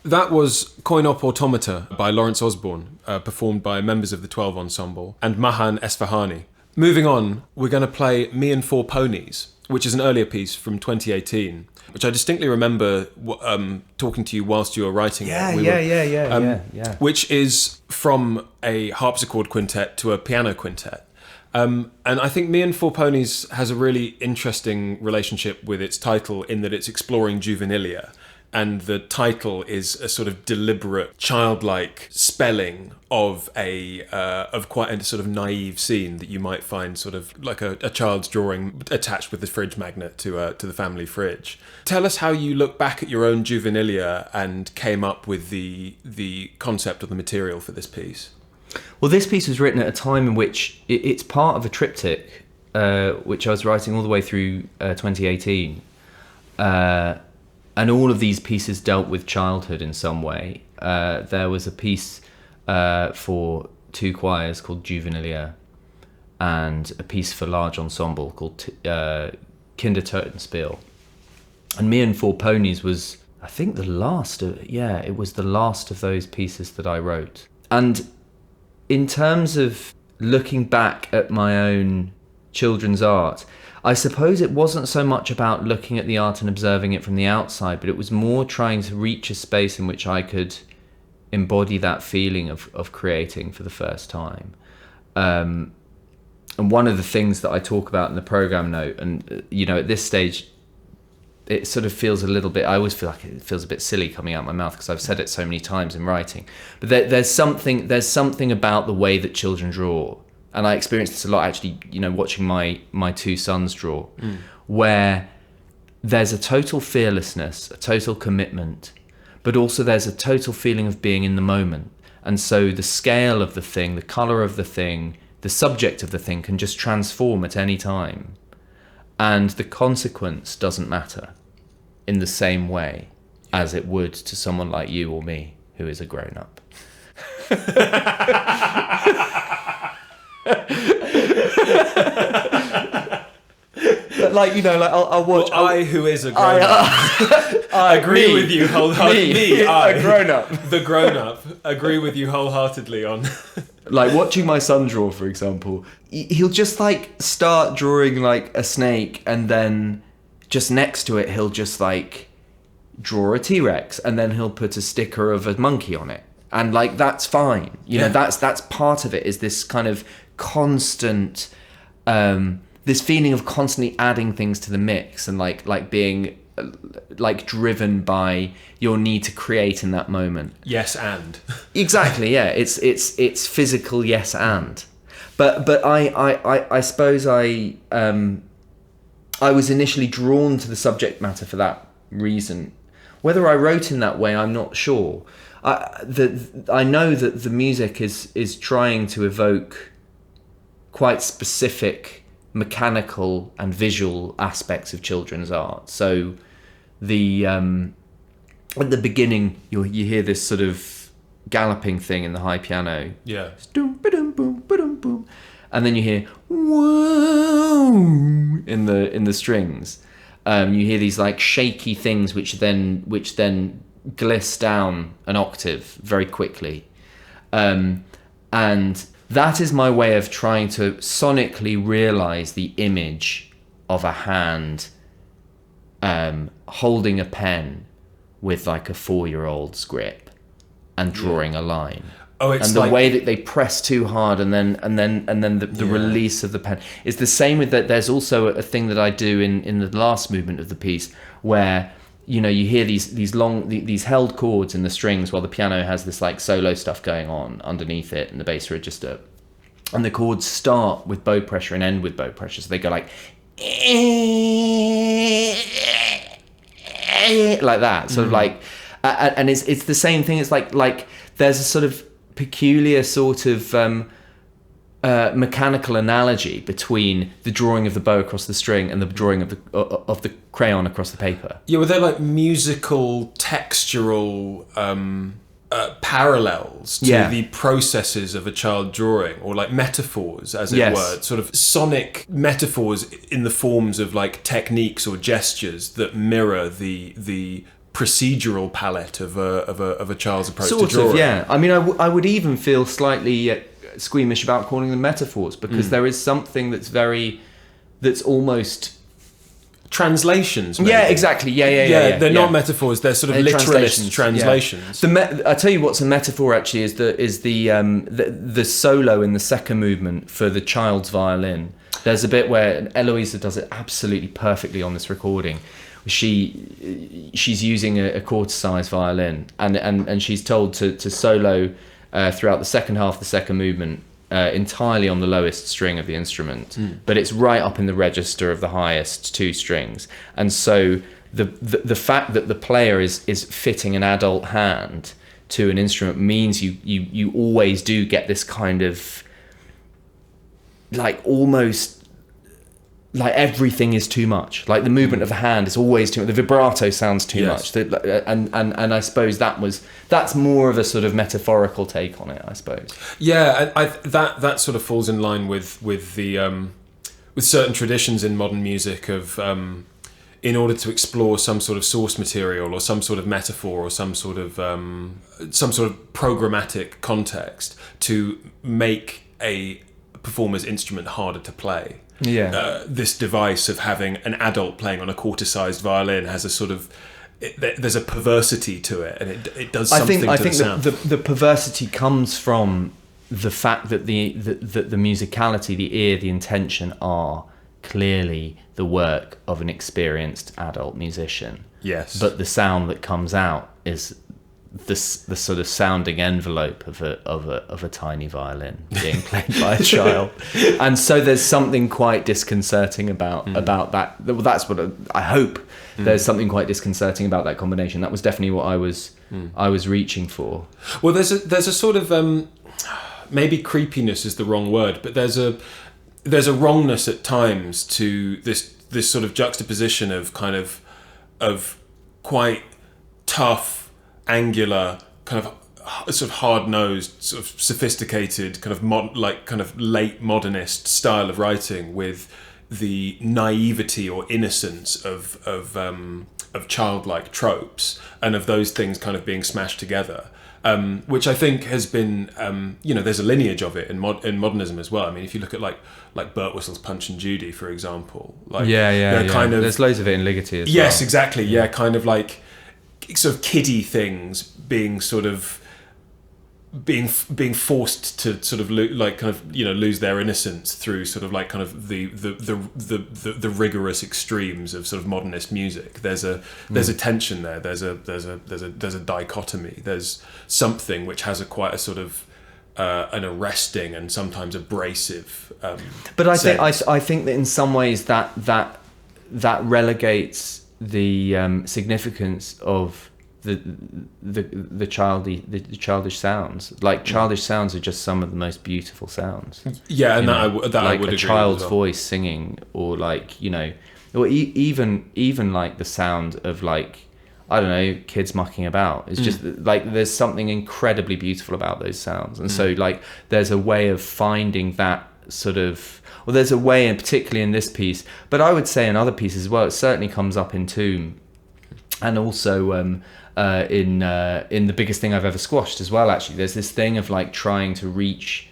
That was Op Automata by Laurence Osborn, performed by members of the 12 Ensemble, and Mahan Esfahani. Moving on, we're going to play Me and Four Ponies, which is an earlier piece from 2018, which I distinctly remember talking to you whilst you were writing it. Which is from a harpsichord quintet to a piano quintet. And I think Me and Four Ponies has a really interesting relationship with its title in that it's exploring juvenilia. And the title is a sort of deliberate, childlike spelling of of quite a sort of naive scene that you might find sort of like a child's drawing attached with the fridge magnet to the family fridge. Tell us how you look back at your own juvenilia and came up with the concept of the material for this piece. Well, this piece was written at a time in which it's part of a triptych, which I was writing all the way through 2018. And all of these pieces dealt with childhood in some way. There was a piece for two choirs called Juvenilia, and a piece for large ensemble called Kindertotenspiel. And Me and Four Ponies was, I think, it was the last of those pieces that I wrote. And in terms of looking back at my own children's art, I suppose it wasn't so much about looking at the art and observing it from the outside, but it was more trying to reach a space in which I could embody that feeling of creating for the first time. And one of the things that I talk about in the program note, and at this stage, it sort of feels a little bit, I always feel like it feels a bit silly coming out of my mouth because I've said it so many times in writing, but there's something about the way that children draw. And I experienced this a lot actually, watching my two sons draw, where there's a total fearlessness, a total commitment, but also there's a total feeling of being in the moment. And so the scale of the thing, the colour of the thing, the subject of the thing can just transform at any time. And the consequence doesn't matter in the same way as it would to someone like you or me, who is a grown-up. But I'll watch. Well, I, who is a grown-up, I agree with you wholeheartedly. A grown-up, the grown-up, agree with you wholeheartedly on. Like watching my son draw, for example, he'll just start drawing like a snake, and then just next to it he'll just draw a T-Rex, and then he'll put a sticker of a monkey on it. And that's fine. That's part of it, is this kind of constant, this feeling of constantly adding things to the mix, and being driven by your need to create in that moment. Yes, and exactly, yeah. It's physical yes and. But I suppose I was initially drawn to the subject matter for that reason. Whether I wrote in that way, I'm not sure. I know that the music is trying to evoke quite specific mechanical and visual aspects of children's art. So at the beginning you hear this sort of galloping thing in the high piano. Yeah. And then you hear whoa in the strings. You hear these shaky things which then gliss down an octave very quickly. And that is my way of trying to sonically realize the image of a hand holding a pen with a 4-year-old's grip and drawing a line. Oh, it's and the way that they press too hard, and then the release of the pen. It's the same with that. There's also a thing that I do in the last movement of the piece where you hear these held chords in the strings while the piano has this solo stuff going on underneath it and the bass register, and the chords start with bow pressure and end with bow pressure, so they go like that, sort of and it's the same thing. It's like there's a sort of peculiar sort of mechanical analogy between the drawing of the bow across the string and the drawing of the crayon across the paper. Yeah, well, they're musical, textural parallels to the processes of a child drawing, or metaphors, as it were, sort of sonic metaphors in the forms of techniques or gestures that mirror the procedural palette of a child's approach sort to drawing. of, yeah. I mean, I would even feel slightly squeamish about calling them metaphors, because there is something that's almost translations. Maybe. Yeah, exactly. Yeah. They're not metaphors. They're sort of literalist translations. Yeah. I tell you what's a metaphor actually is the solo in the second movement for the child's violin. There's a bit where Eloisa does it absolutely perfectly on this recording. She's using a quarter-size violin, and she's told to solo throughout the second half of the second movement entirely on the lowest string of the instrument, but it's right up in the register of the highest two strings. And so the fact that the player is fitting an adult hand to an instrument means you always do get this kind of like almost like everything is too much. Like the movement of the hand is always too much. The vibrato sounds too much. And I suppose that's more of a sort of metaphorical take on it, I suppose. Yeah, that sort of falls in line with the with certain traditions in modern music of in order to explore some sort of source material or some sort of metaphor or some sort of programmatic context to make a performer's instrument harder to play. Yeah. This device of having an adult playing on a quarter-sized violin has a sort of there's a perversity to it, and it does something I to think the sound. The perversity comes from the fact that the musicality, the ear, the intention are clearly the work of an experienced adult musician. Yes. But the sound that comes out is the sort of sounding envelope of a tiny violin being played by a child, and so there's something quite disconcerting about that. Well, that's what I hope. There's something quite disconcerting about that combination. That was definitely what I was reaching for. Well, there's a sort of maybe creepiness is the wrong word, but there's a wrongness at times to this sort of juxtaposition of kind of quite tough, angular, kind of sort of hard-nosed, sort of sophisticated, kind of late modernist style of writing with the naivety or innocence of childlike tropes, and of those things kind of being smashed together, which I think has been, there's a lineage of it in modernism as well. I mean, if you look at like Burt Whistle's Punch and Judy, for example, like kind of, there's loads of it in Ligeti as well. Yes, exactly. Yeah, kind of like sort of kiddie things being sort of being forced to sort of lose their innocence through sort of like kind of the rigorous extremes of sort of modernist music. There's a tension there. There's a dichotomy. There's something which has quite a sort of an arresting and sometimes abrasive. But I think that in some ways that relegates the significance of the childish sounds. Like childish sounds are just some of the most beautiful sounds. Yeah, and I would like agree a child's voice singing, or like or even like the sound of like, I don't know, kids mucking about. It's just like there's something incredibly beautiful about those sounds, and so like there's a way of finding that sort of. Well, there's a way, and particularly in this piece, but I would say in other pieces as well. It certainly comes up in Tomb, and also in The Biggest Thing I've Ever Squashed as well. Actually, there's this thing of like trying to reach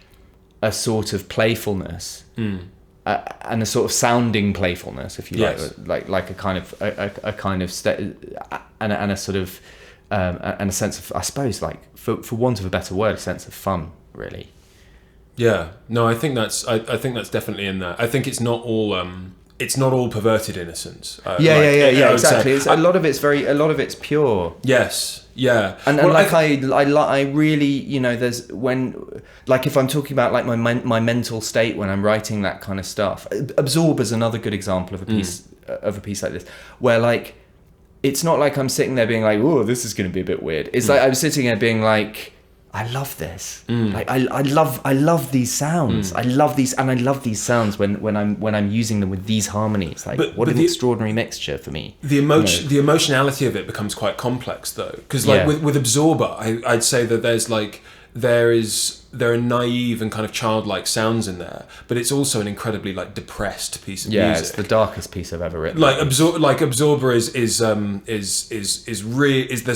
a sort of playfulness, and a sort of sounding playfulness, if you like a kind of and a sort of and a sense of, I suppose, like for want of a better word, a sense of fun, really. Yeah, no, I think that's definitely in there. I think it's not all perverted innocence. Exactly. A lot of it's pure. Yes, yeah, and I really, there's when, like, if I'm talking about like my mental state when I'm writing that kind of stuff. Absorb is another good example of a piece like this, where like it's not like I'm sitting there being like, oh, this is going to be a bit weird. It's like I'm sitting there being like, I love this. Like I love these sounds. I love these sounds when I'm using them with these harmonies. Like, what an extraordinary mixture for me. The emotionality of it becomes quite complex though, because like with Absorber, I'd say that there's there are naive and kind of childlike sounds in there, but it's also an incredibly like depressed piece of music. Yeah, it's the darkest piece I've ever written. Like Absorber is there's a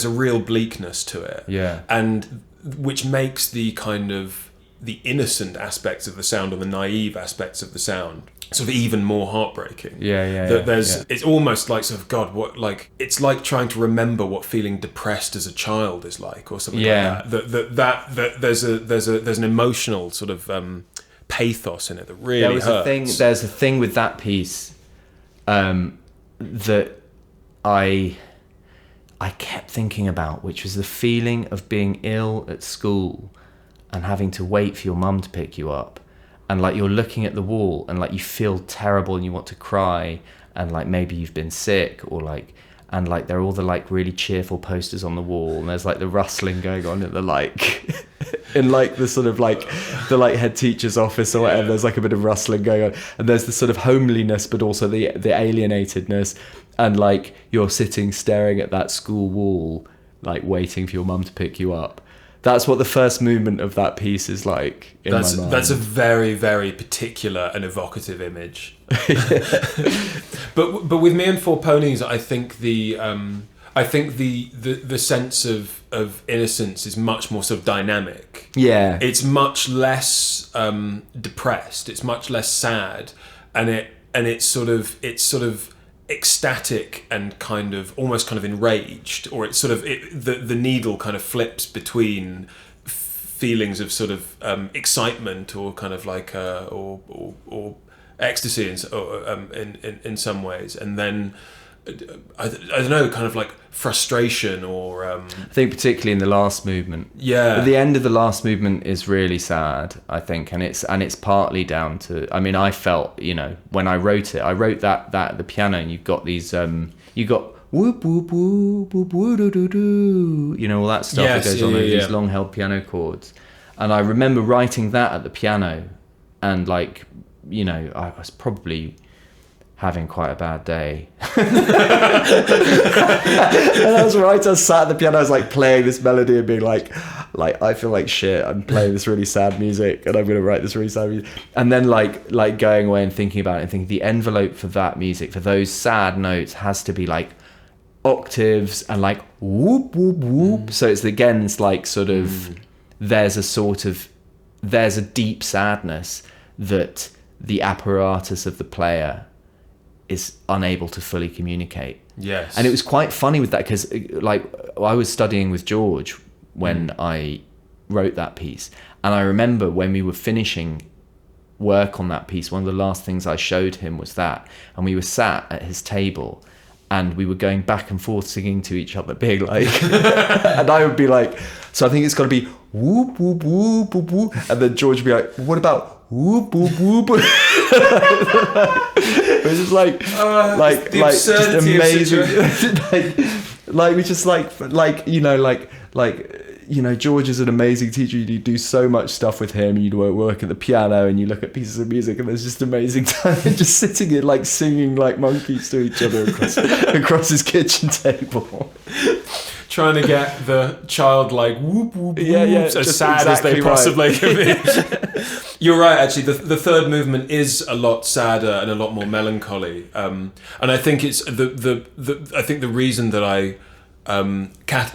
real bleakness to it. Yeah. And which makes the kind of the innocent aspects of the sound or the naive aspects of the sound sort of even more heartbreaking. It's almost like sort of God, what, like it's like trying to remember what feeling depressed as a child is like, or something like that. That there's an emotional sort of pathos in it that really hurts. There's a thing with that piece that I kept thinking about, which was the feeling of being ill at school and having to wait for your mum to pick you up. And like you're looking at the wall and like you feel terrible and you want to cry, and like maybe you've been sick, or like, and like there are all the like really cheerful posters on the wall, and there's like the rustling going on in the like in like the sort of like the like head teacher's office or whatever. There's like a bit of rustling going on, and there's the sort of homeliness but also the alienatedness, and like you're sitting staring at that school wall like waiting for your mum to pick you up. That's what the first movement of that piece is like in my mind. That's a very, very particular and evocative image. But with Me and Four Ponies, I think the sense of innocence is much more sort of dynamic. Yeah, it's much less depressed. It's much less sad, and it's sort of ecstatic and kind of almost kind of enraged, or it's sort of the needle kind of flips between feelings of sort of excitement or kind of like or ecstasy in some ways, and then I don't know, kind of like frustration or I think particularly in the last movement. Yeah, the end of the last movement is really sad, I think, and it's partly down to, I mean, I felt, you know, when I wrote that at the piano, and you've got these you got whoop whoop whoop whoop whoop doo doo doo, you know, all that stuff that goes on over these long held piano chords, and I remember writing that at the piano, and like, you know, I was probably having quite a bad day. And I was sat at the piano, I was like playing this melody and being like I feel like shit, I'm playing this really sad music and I'm going to write this really sad music. And then like going away and thinking about it and thinking the envelope for that music, for those sad notes, has to be like octaves and like whoop whoop whoop. So it's like sort of there's a deep sadness that the apparatus of the player is unable to fully communicate. Yes. And it was quite funny with that, because like I was studying with George when I wrote that piece, and I remember when we were finishing work on that piece, one of the last things I showed him was that, and we were sat at his table and we were going back and forth singing to each other, being like and I would be like, so I think it's got to be whoop whoop whoop whoop whoop, and then George would be like, what about whoop whoop whoop? It was just like just amazing. We just you know, George is an amazing teacher. You do so much stuff with him. You work at the piano and you look at pieces of music, and there's just amazing time just sitting here like singing like monkeys to each other across his kitchen table. Trying to get the childlike whoop whoop whoop as sad exactly as they possibly can be. You're right, actually. The third movement is a lot sadder and a lot more melancholy, and I think it's I think the reason that I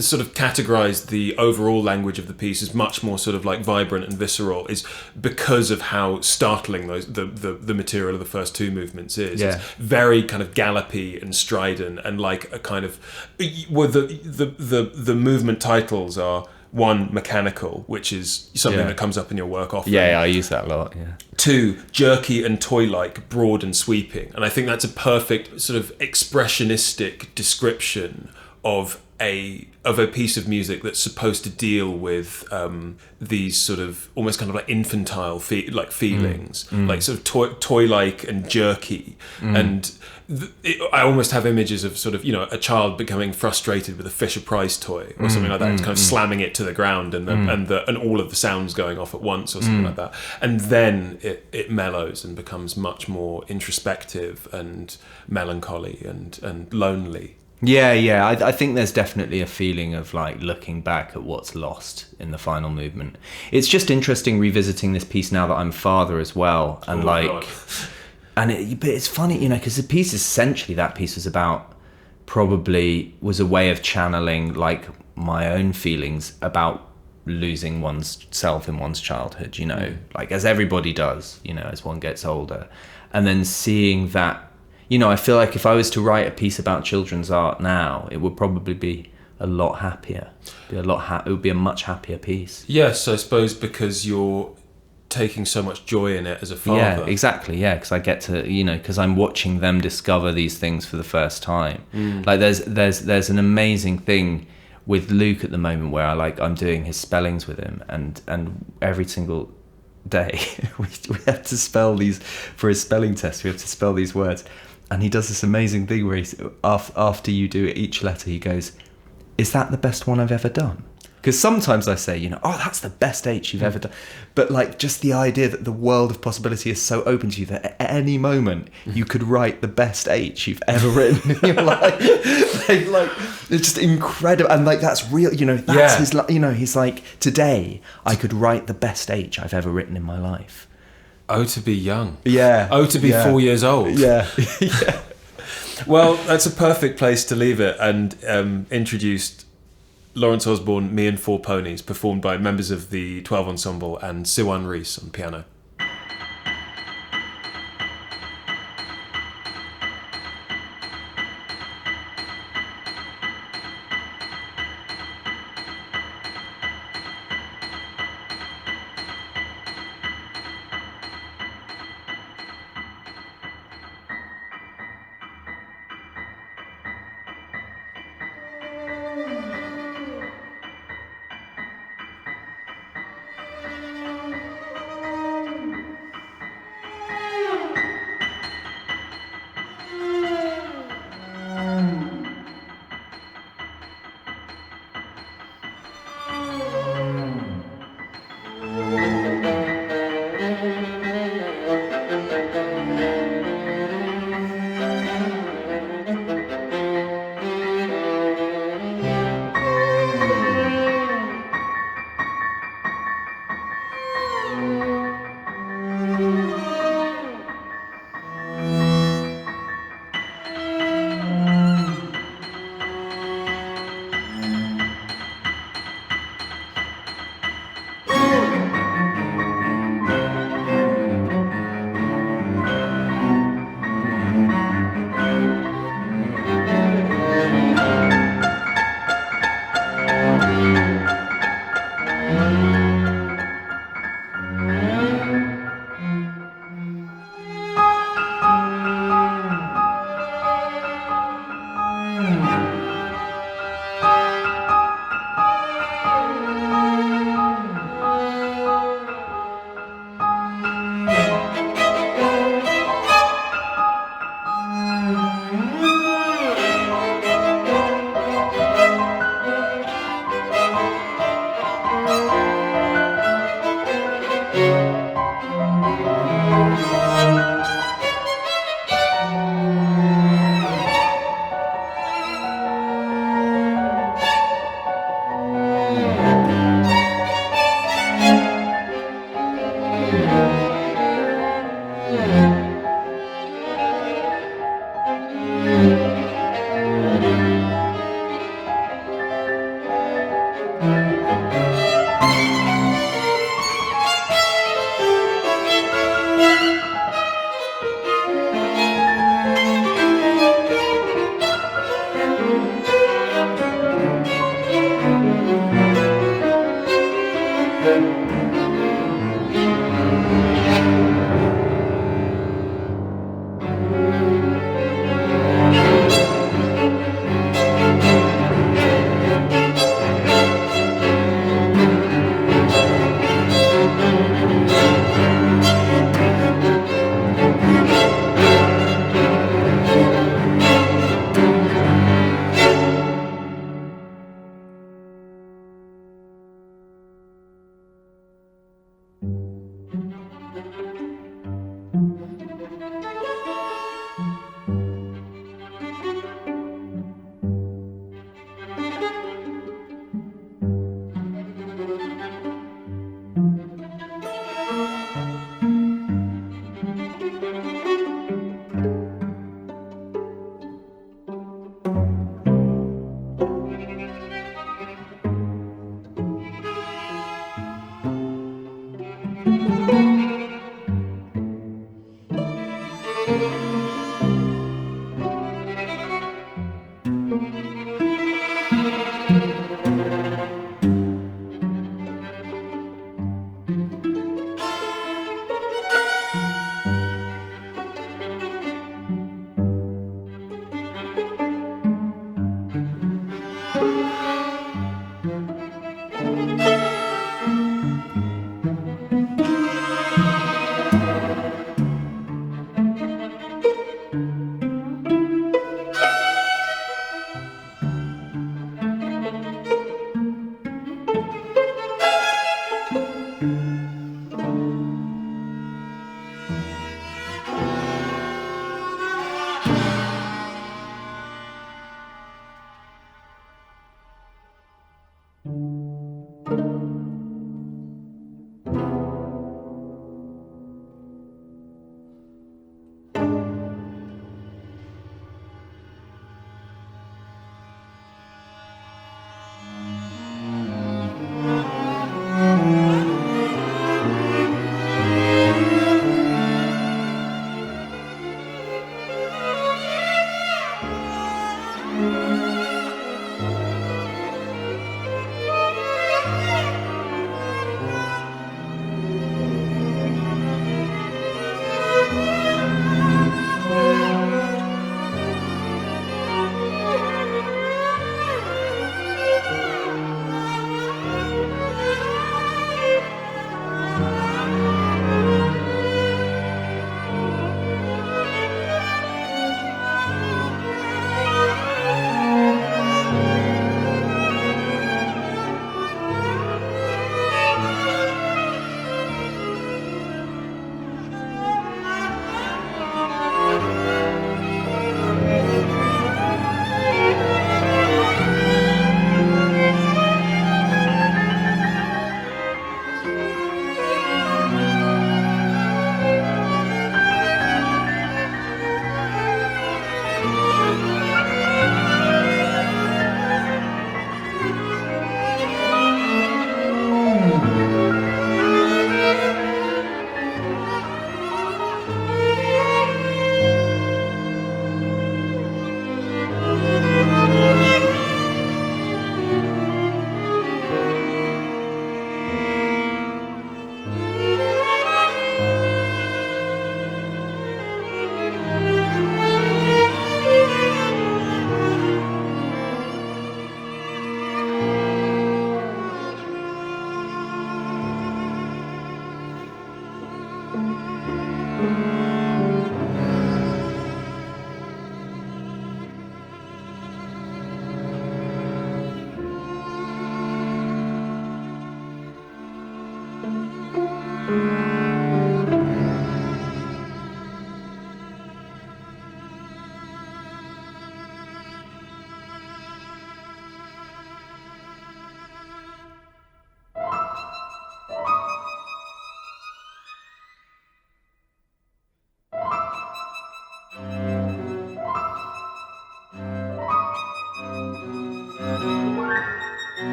sort of categorized the overall language of the piece as much more sort of like vibrant and visceral is because of how startling the material of the first two movements is. Yeah. It's very kind of gallopy and strident, and like a kind of the movement titles are: one, mechanical, which is something that comes up in your work often. Yeah, I use that a lot. Yeah. Two, jerky and toy-like, broad and sweeping, and I think that's a perfect sort of expressionistic description of a piece of music that's supposed to deal with these sort of almost kind of like infantile feelings, like sort of toy-like and jerky, and I almost have images of sort of, you know, a child becoming frustrated with a Fisher-Price toy or something like that, kind of slamming it to the ground and all of the sounds going off at once or something like that, and then it mellows and becomes much more introspective and melancholy and lonely. Yeah. I think there's definitely a feeling of like looking back at what's lost in the final movement. It's just interesting revisiting this piece now that I'm father as well, and but it's funny, you know, because the piece essentially, that piece was about, probably was a way of channeling like my own feelings about losing one's self in one's childhood, you know, like as everybody does, you know, as one gets older, and then seeing that. You know, I feel like if I was to write a piece about children's art now, it would probably be a lot happier. It would be a much happier piece. Yes, I suppose because you're taking so much joy in it as a father. Yeah, exactly. Yeah, because I get to, you know, because I'm watching them discover these things for the first time. Like there's an amazing thing with Luke at the moment where I'm doing his spellings with him, and every single day we have to spell these for his spelling test. We have to spell these words. And he does this amazing thing where after you do each letter, he goes, "Is that the best one I've ever done?" Because sometimes I say, you know, "Oh, that's the best H you've ever done." But like just the idea that the world of possibility is so open to you that at any moment you could write the best H you've ever written in your life. like it's just incredible. And like that's real, you know, that's his, you know, he's like, "Today I could write the best H I've ever written in my life." Oh, to be young. Yeah. Oh, to be 4 years old. Yeah. Yeah. Well, that's a perfect place to leave it, and introduced Laurence Osborn, Me and Four Ponies, performed by members of the 12 Ensemble and Siwan Rees on piano.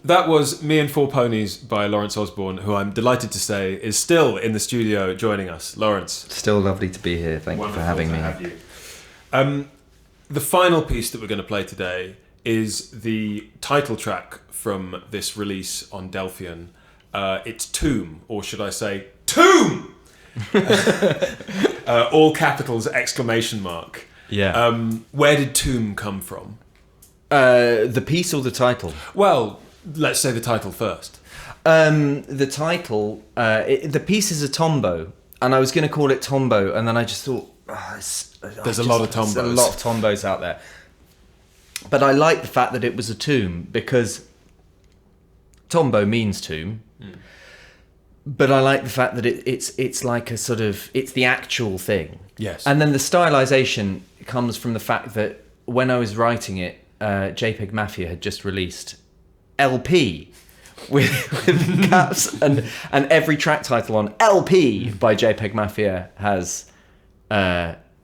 That was Me and Four Ponies by Laurence Osborn, who I'm delighted to say is still in the studio joining us. Laurence. Still lovely to be here. Thank you for having me. Have you. The final piece that we're going to play today is the title track from this release on Delphian. It's Tomb, or should I say Tomb? All capitals, exclamation mark. Yeah. Where did Tomb come from? The piece or the title? Well, let's say the title first. The title, the piece is a tombo, and I was going to call it Tombo, and then I just thought, there's a lot of tombos. There's a lot of tombos out there. But I like the fact that it was a tomb, because tombo means tomb. But I like the fact that it's like a sort of, it's the actual thing. Yes. And then the stylization comes from the fact that when I was writing it, JPEG Mafia had just released LP with caps, and every track title on LP by JPEG Mafia has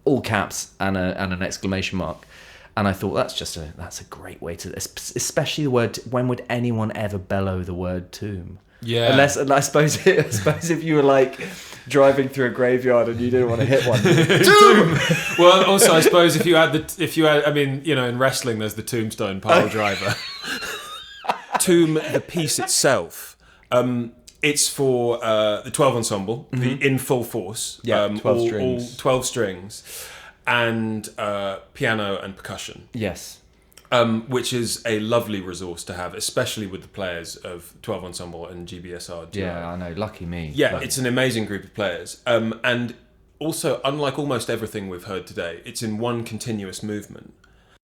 all caps and an exclamation mark. And I thought that's a great way to, especially the word. When would anyone ever bellow the word tomb? Yeah. Unless I suppose if you were like driving through a graveyard and you didn't want to hit one. Tomb! Well, also I suppose if you had, I mean, you know, in wrestling there's the tombstone pile driver. Tomb, the piece itself, it's for the 12 ensemble, the in full force. Yeah, 12 strings. All 12 strings, and piano and percussion. Yes. Which is a lovely resource to have, especially with the players of 12 Ensemble and GBSR Duo. Yeah, I know. Lucky me. Yeah, Lucky. it's an amazing group of players. And also, unlike almost everything we've heard today, it's in one continuous movement.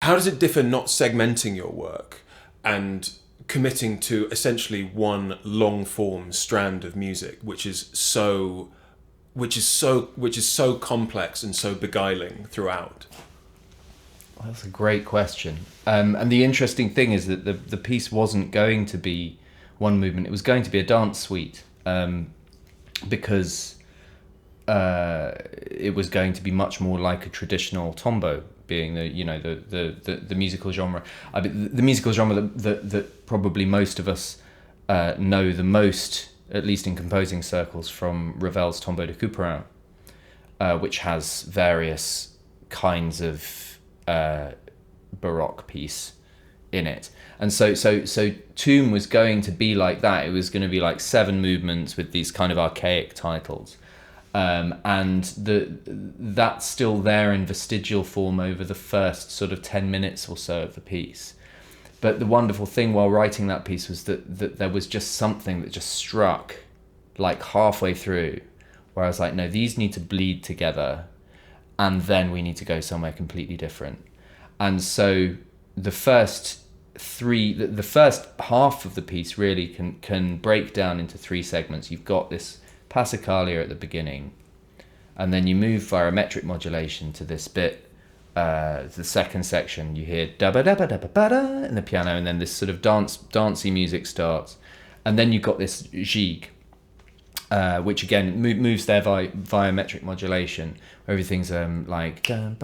How does it differ not segmenting your work and committing to essentially one long-form strand of music, which is so complex and so beguiling throughout? That's a great question. And the interesting thing is that the piece wasn't going to be one movement. It was going to be a dance suite, because it was going to be much more like a traditional tombo, being the musical genre. I mean, the musical genre that probably most of us know the most, at least in composing circles, from Ravel's Tombeau de Couperin, which has various kinds of Baroque piece in it. And so Tomb was going to be like that. It was going to be like 7 movements with these kind of archaic titles. And that's still there in vestigial form over the first sort of 10 minutes or so of the piece. But the wonderful thing while writing that piece was that there was just something that just struck like halfway through, where I was like, no, these need to bleed together, and then we need to go somewhere completely different. And so the first half of the piece really can break down into 3 segments. You've got this Passacaglia at the beginning, and then you move via metric modulation to this bit, the second section. You hear da ba da ba da ba ba da in the piano, and then this sort of dancey music starts, and then you've got this gigue, which again moves there via metric modulation, where everything's like, and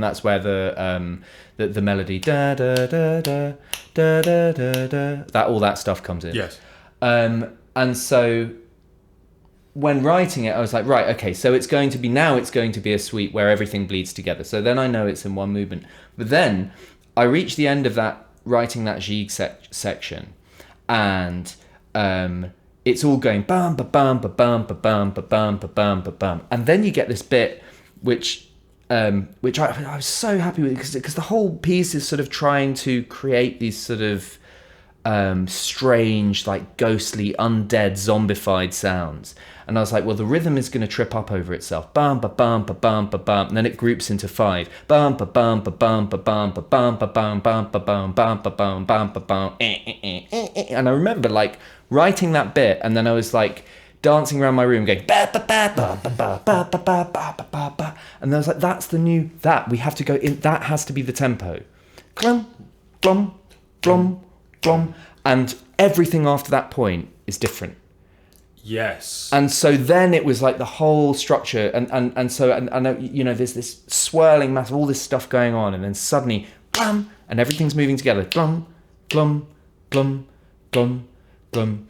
that's where the melody da da da da da da da da, that all that stuff comes in. Yes. And so when writing it, I was like, right, okay, so it's going to be a suite where everything bleeds together. So then I know it's in one movement. But then I reached the end of that, writing that gigue section, and it's all going bam ba bam ba bam ba bam ba bam ba bam ba bam, and then you get this bit which I was so happy with, because the whole piece is sort of trying to create these sort of strange, like ghostly, undead, zombified sounds. And I was like, well, the rhythm is going to trip up over itself. Bam ba bam ba bam ba bam, and then it groups into 5. Bam ba bam ba bam ba bam ba bam ba bam bam ba bam bam ba bam bam ba bam. And I remember like writing that bit, and then I was like dancing around my room going ba ba ba ba ba ba ba ba ba ba ba ba, and I was like, that's the new, that we have to go in, that has to be the tempo. Glum glum glum glum, and everything after that point is different. Yes. And so then it was like the whole structure, and so you know, there's this swirling mass of all this stuff going on, and then suddenly, glum, and everything's moving together, glum glum, glum, glum, glum.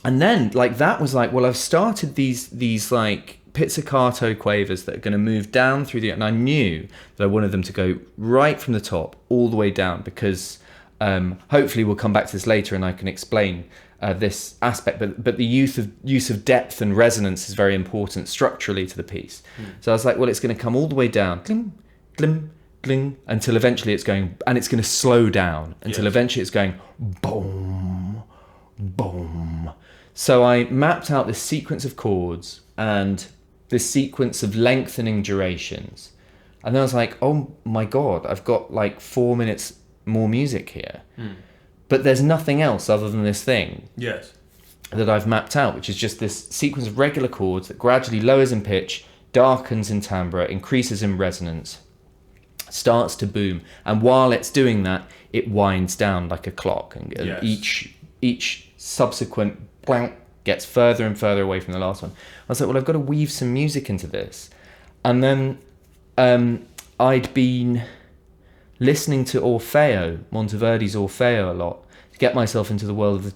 And then like that was like, well, I've started these like pizzicato quavers that are going to move down through the, and I knew that I wanted them to go right from the top all the way down, because hopefully we'll come back to this later and I can explain this aspect, but the use of depth and resonance is very important structurally to the piece. So I was like, well, it's going to come all the way down, glim, glim, gling, until eventually it's going, and it's going to slow down until eventually it's going boom, boom. So I mapped out this sequence of chords and this sequence of lengthening durations, and then I was like, oh my god, I've got like 4 minutes more music here. But there's nothing else other than this thing that I've mapped out, which is just this sequence of regular chords that gradually lowers in pitch, darkens in timbre, increases in resonance, starts to boom, and while it's doing that, it winds down like a clock, and each subsequent blank gets further and further away from the last one. I was like, well, I've got to weave some music into this. And then I'd been listening to Orfeo, Monteverdi's Orfeo, a lot to get myself into the world of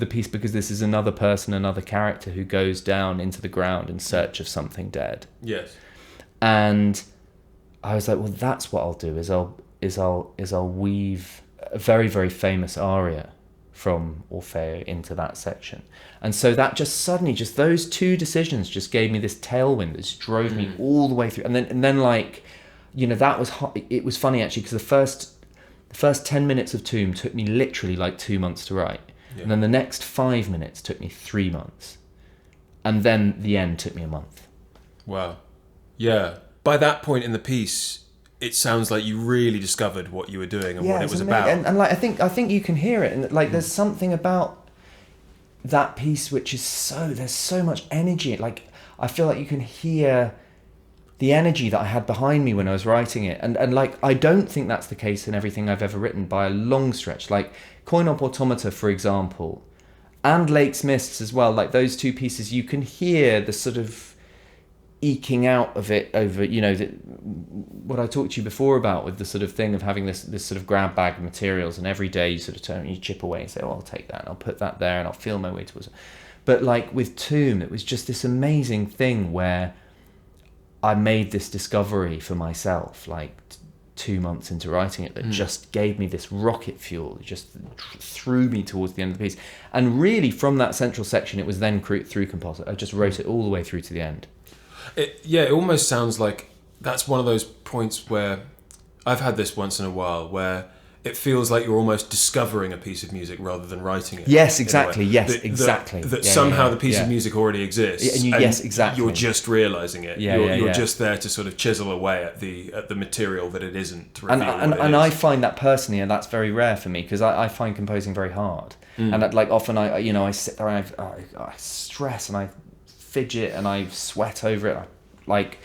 the piece, because this is another person, another character who goes down into the ground in search of something dead. Yes. And I was like, well, that's what I'll do, is I'll weave a very, very famous aria from Orfeo into that section. And so that just suddenly, just those two decisions just gave me this tailwind that just drove me all the way through. And then like, you know, that was it was funny actually, because the first 10 minutes of Tomb took me literally like 2 months to write. And then the next 5 minutes took me 3 months. And then the end took me a month. Wow. Yeah. By that point in the piece, it sounds like you really discovered what you were doing and what it was about. And like I think you can hear it, and like there's something about that piece which is there's so much energy. Like I feel like you can hear the energy that I had behind me when I was writing it, and like I don't think that's the case in everything I've ever written by a long stretch. Like Op Automata, for example, and Lake's Mists as well. Like those two pieces, you can hear the sort of eking out of it over, you know, what I talked to you before about, with the sort of thing of having this sort of grab bag of materials, and every day you sort of turn, you chip away and say, oh, I'll take that and I'll put that there and I'll feel my way towards it. But like with Tomb, it was just this amazing thing where I made this discovery for myself, like 2 months into writing it, that just gave me this rocket fuel. It just threw me towards the end of the piece. And really from that central section, it was then through composite. I just wrote it all the way through to the end. It almost sounds like that's one of those points where I've had this once in a while, where it feels like you're almost discovering a piece of music rather than writing it. Yes, exactly. Yes, exactly. That somehow the piece of music already exists. And yes, exactly. You're just realising it. You're just there to sort of chisel away at the material that it isn't. To reveal and I find that personally, and that's very rare for me, because I find composing very hard. And like often I sit there and I stress and I fidget and I sweat over it. I like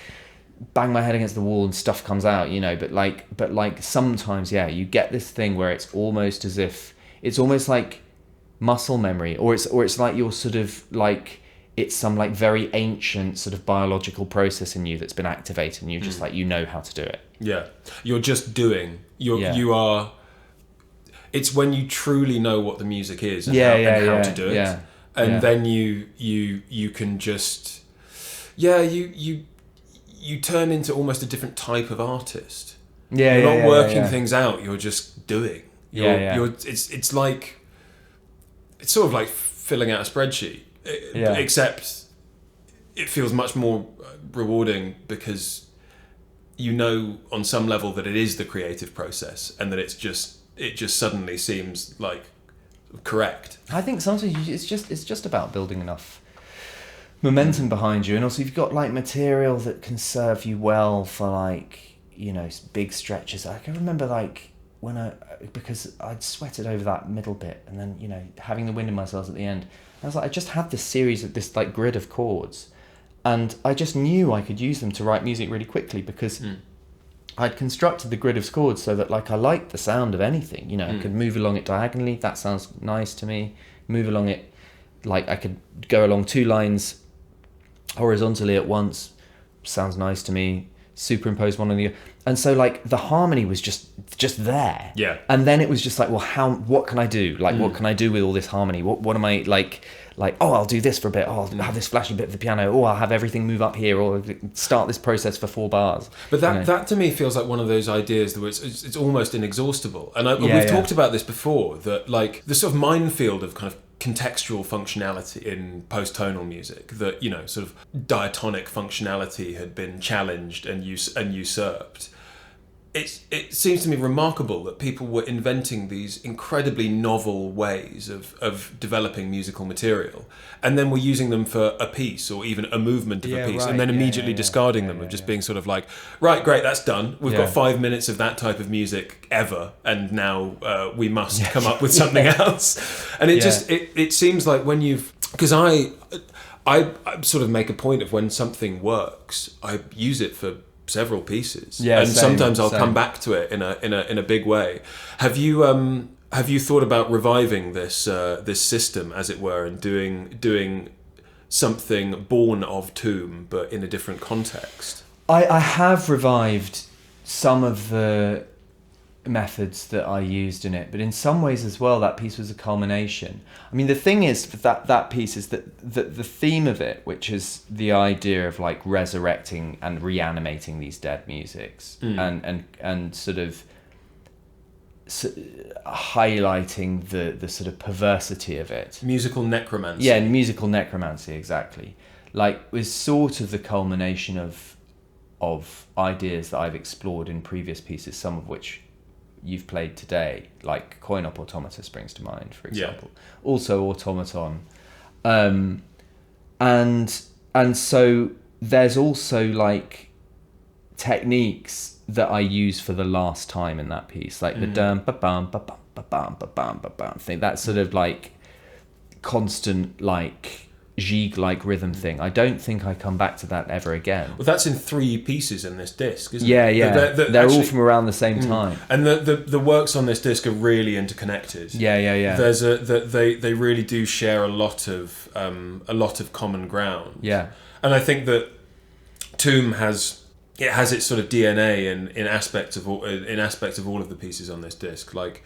bang my head against the wall and stuff comes out, you know. But like sometimes, you get this thing where it's almost as if it's almost like muscle memory, or it's like you're sort of like it's some like very ancient sort of biological process in you that's been activated, and you just like, you know how to do it. Yeah, you're just doing. You are. It's when you truly know what the music is and how to do it. Yeah. And then you can just you turn into almost a different type of artist. You're not working things out. You're just doing. It's like, it's sort of like filling out a spreadsheet. Except it feels much more rewarding, because you know on some level that it is the creative process, and that it just suddenly seems like correct. I think sometimes it's just about building enough momentum behind you, and also you've got like material that can serve you well for like, you know, big stretches. I can remember like because I'd sweated over that middle bit, and then, you know, having the wind in my sails at the end, I was like, I just had this series of this like grid of chords, and I just knew I could use them to write music really quickly, because I'd constructed the grid of chords so that like I liked the sound of anything, you know. I could move along it diagonally, that sounds nice to me. Move along it, like I could go along 2 lines horizontally at once, sounds nice to me. superimposed one on the other. And so like the harmony was just there. Yeah. And then it was just like, well, what can I do? Like, what can I do with all this harmony? What am I like, oh, I'll do this for a bit. Oh, I'll have this flashy bit of the piano. Oh, I'll have everything move up here, or start this process for 4 bars. But that to me feels like one of those ideas that it's almost inexhaustible. And we've talked about this before, that like the sort of minefield of kind of contextual functionality in post-tonal music, that, you know, sort of diatonic functionality had been challenged and usurped. It seems to me remarkable that people were inventing these incredibly novel ways of developing musical material, and then were using them for a piece or even a movement of a piece, and then immediately discarding them, of just being sort of like, right, great, that's done. We've got 5 minutes of that type of music ever, and now we must come up with something else. And it seems like when because I sort of make a point of, when something works, I use it for several pieces, and sometimes I'll come back to it in a big way. Have you thought about reviving this system, as it were, and doing something born of TOMB but in a different context? I have revived some of the methods that I used in it, but in some ways as well, that piece was a culmination. I mean, the thing is that piece is that the theme of it, which is the idea of like resurrecting and reanimating these dead musics, and sort of highlighting the sort of perversity of it. Musical necromancy. Yeah, musical necromancy, exactly. Like, was sort of the culmination of ideas that I've explored in previous pieces, some of which you've played today, like Op Automata springs to mind, for example. Also Automaton. And so there's also like techniques that I use for the last time in that piece, like the dum ba bum ba bum ba bum ba bum ba bum thing, that sort of like constant like gigue-like rhythm thing. I don't think I come back to that ever again. Well, that's in 3 pieces in this disc, isn't it? Yeah. They're actually all from around the same time. And the works on this disc are really interconnected. Yeah. There's they really do share a lot of common ground. Yeah. And I think that TOMB has its sort of DNA in aspects of all of the pieces on this disc. Like,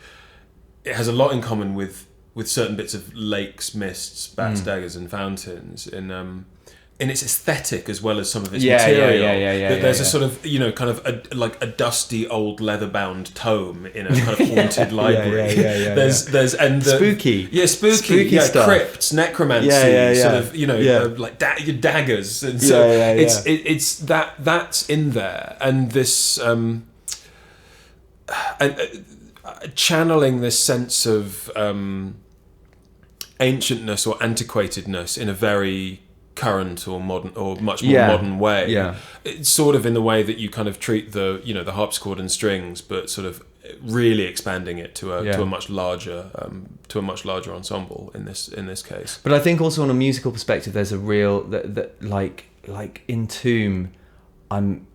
it has a lot in common with certain bits of lakes, mists, bats, daggers, and fountains in its aesthetic as well as some of its material. There's a sort of, you know, kind of a dusty old leather-bound tome in a kind of haunted library. There's spooky. Spooky stuff. Crypts, necromancy, sort of, you know, like daggers, and so it's that's in there, and this channeling this sense of ancientness or antiquatedness in a very current or modern or much more modern way. Yeah. It's sort of in the way that you kind of treat the harpsichord and strings, but sort of really expanding it to a much larger ensemble in this case. But I think also on a musical perspective, there's a real that like in TOMB, and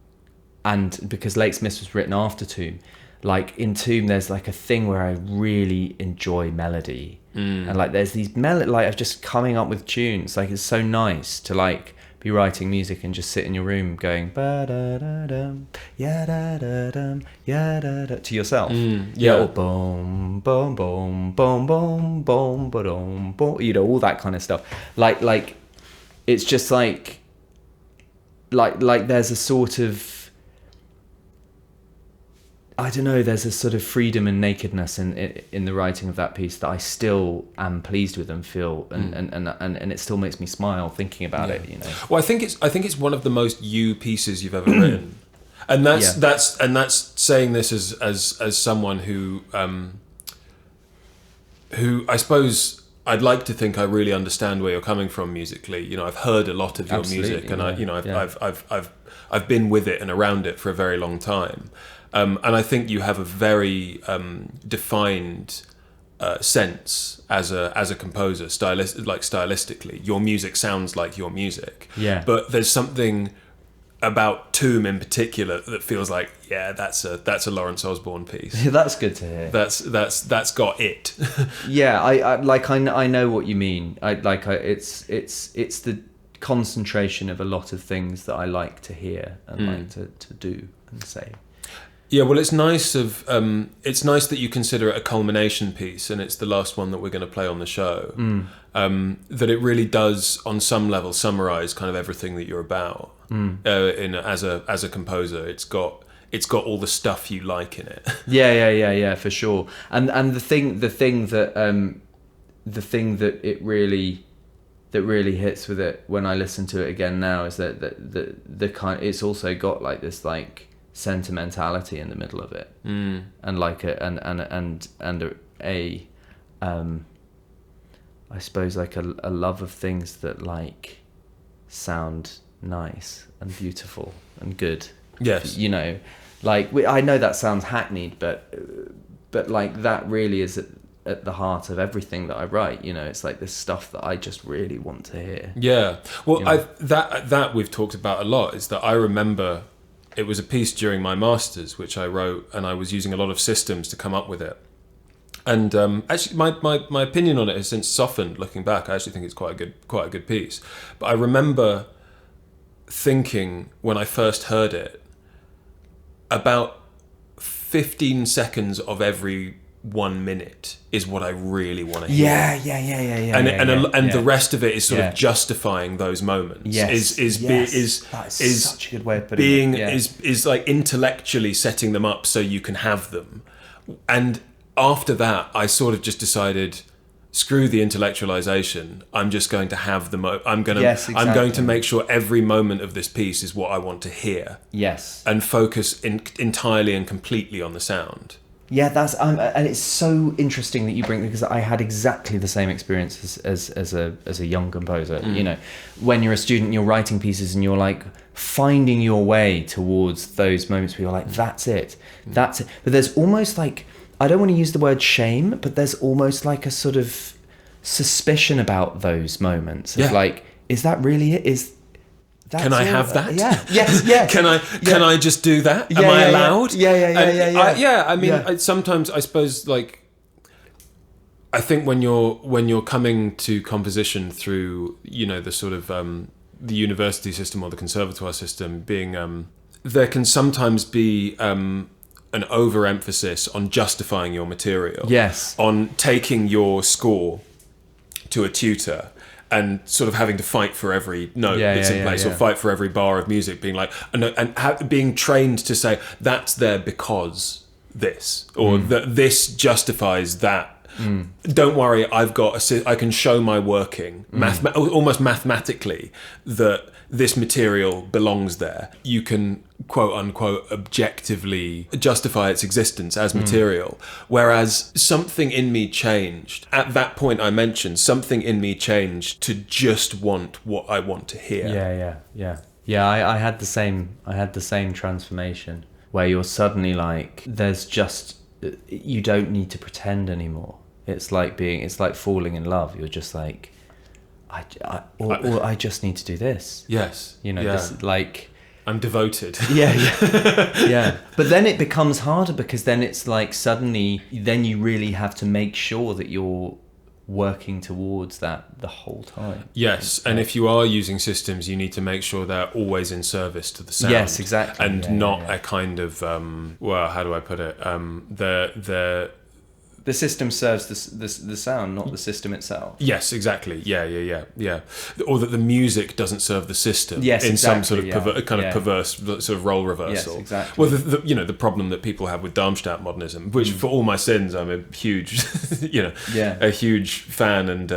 because Lake's Mist was written after TOMB, like in TOMB there's like a thing where I really enjoy melody, and like there's these like of just coming up with tunes. Like, it's so nice to like be writing music and just sit in your room going ba da da dum ya da da dum ya da da to yourself. Or boom boom boom boom boom boom boom boom, you know, all that kind of stuff. Like it's just like there's a sort of, I don't know, there's a sort of freedom and nakedness in the writing of that piece that I still am pleased with and feel, and it still makes me smile thinking about it, you know. Well, I think it's one of the most you pieces you've ever written, and that's saying this as someone who I suppose I'd like to think I really understand where you're coming from musically. You know, I've heard a lot of your music, and I've been with it and around it for a very long time. And I think you have a very defined sense as a composer, stylistically. Your music sounds like your music. Yeah. But there's something about TOMB in particular that feels like, that's a Laurence Osborn piece. That's good to hear. That's got it. Yeah, I know what you mean. It's the concentration of a lot of things that I like to hear and like to do and say. Yeah, well, it's nice that you consider it a culmination piece, and it's the last one that we're going to play on the show. That it really does, on some level, summarize kind of everything that you're about. As a composer, it's got all the stuff you like in it. Yeah, for sure. And the thing that it really hits with it when I listen to it again now is that the kind, it's also got like this like sentimentality in the middle of it, and like I suppose like a love of things that like sound nice and beautiful and good. Yes, you know, like I know that sounds hackneyed, but like that really is at the heart of everything that I write. You know, it's like this stuff that I just really want to hear. Yeah, well, you know? that we've talked about a lot. Is that I remember it was a piece during my masters which I wrote, and I was using a lot of systems to come up with it. And actually, my opinion on it has since softened. Looking back, I actually think it's quite a good piece. But I remember thinking when I first heard it, about 15 seconds of every 1 minute is what I really want to hear. Yeah. And the rest of it is sort of justifying those moments. Yes. Is such a good way of putting it. Yeah. Is like intellectually setting them up so you can have them. And after that, I sort of just decided, screw the intellectualization. I'm just going to have I'm going to make sure every moment of this piece is what I want to hear. Yes. And focus entirely and completely on the sound. Yeah, that's and it's so interesting that you bring, because I had exactly the same experience as a young composer. You know, when you're a student, you're writing pieces and you're like finding your way towards those moments where you're like, that's it. But there's almost like, I don't want to use the word shame, but there's almost like a sort of suspicion about those moments of like, is that really it? Can I have that? Yeah. Yes. Yeah. Can I just do that? Am I allowed? Yeah. I mean, sometimes I suppose, like, I think when you're coming to composition through, you know, the sort of the university system or the conservatoire system, being there can sometimes be an overemphasis on justifying your material. Yes. On taking your score to a tutor and sort of having to fight for every note that's in place, or fight for every bar of music, being like, being trained to say, that's there because this, or that this justifies that. Don't worry, I can show my working, almost mathematically, that this material belongs there. You can, quote unquote, objectively justify its existence as material. Whereas something in me changed. At that point I mentioned, something in me changed to just want what I want to hear. Yeah, I had the same transformation, where you're suddenly like, you don't need to pretend anymore. It's like falling in love. You're just like, I just need to do this. Yes. You know, this, like, I'm devoted. Yeah. But then it becomes harder, because then it's like suddenly, then you really have to make sure that you're working towards that the whole time. Yes, and if you are using systems, you need to make sure they're always in service to the sound. Yes, exactly. And not a kind of, well, how do I put it? The system serves the sound, not the system itself. Yes, exactly. Yeah. Or that the music doesn't serve the system. Yes, in exactly, some sort of perverse sort of role reversal. Yes, exactly. Well, the problem that people have with Darmstadt modernism, which for all my sins, I'm a huge, a huge fan and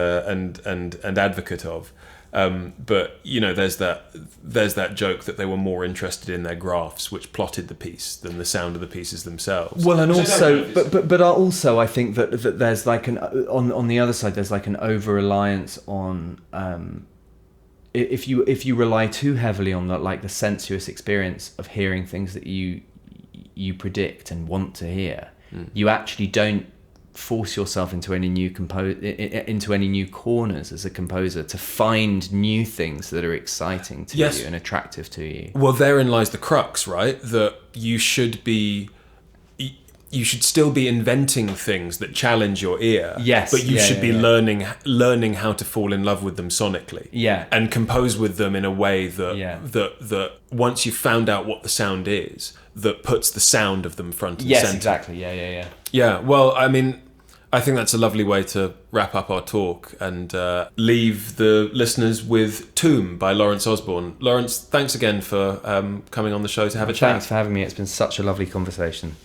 advocate of. But you know, there's that joke that they were more interested in their graphs, which plotted the piece, than the sound of the pieces themselves. Well, and also, but also, I think that there's like on the other side, there's like an over reliance on if you rely too heavily on the sensuous experience of hearing things that you predict and want to hear, you actually don't force yourself into any new corners as a composer to find new things that are exciting to you and attractive to you. Well, therein lies the crux, right? That you should be, you should still be inventing things that challenge your ear. Yes, but you yeah, should yeah, be yeah. learning how to fall in love with them sonically. Yeah. And compose with them in a way that Yeah. that once you've found out what the sound is, that puts the sound of them front and Yes, center. exactly. Yeah. Yeah. Well, I mean, I think that's a lovely way to wrap up our talk and leave the listeners with Tomb by Laurence Osborn. Laurence, thanks again for coming on the show to have a chat. Thanks for having me. It's been such a lovely conversation.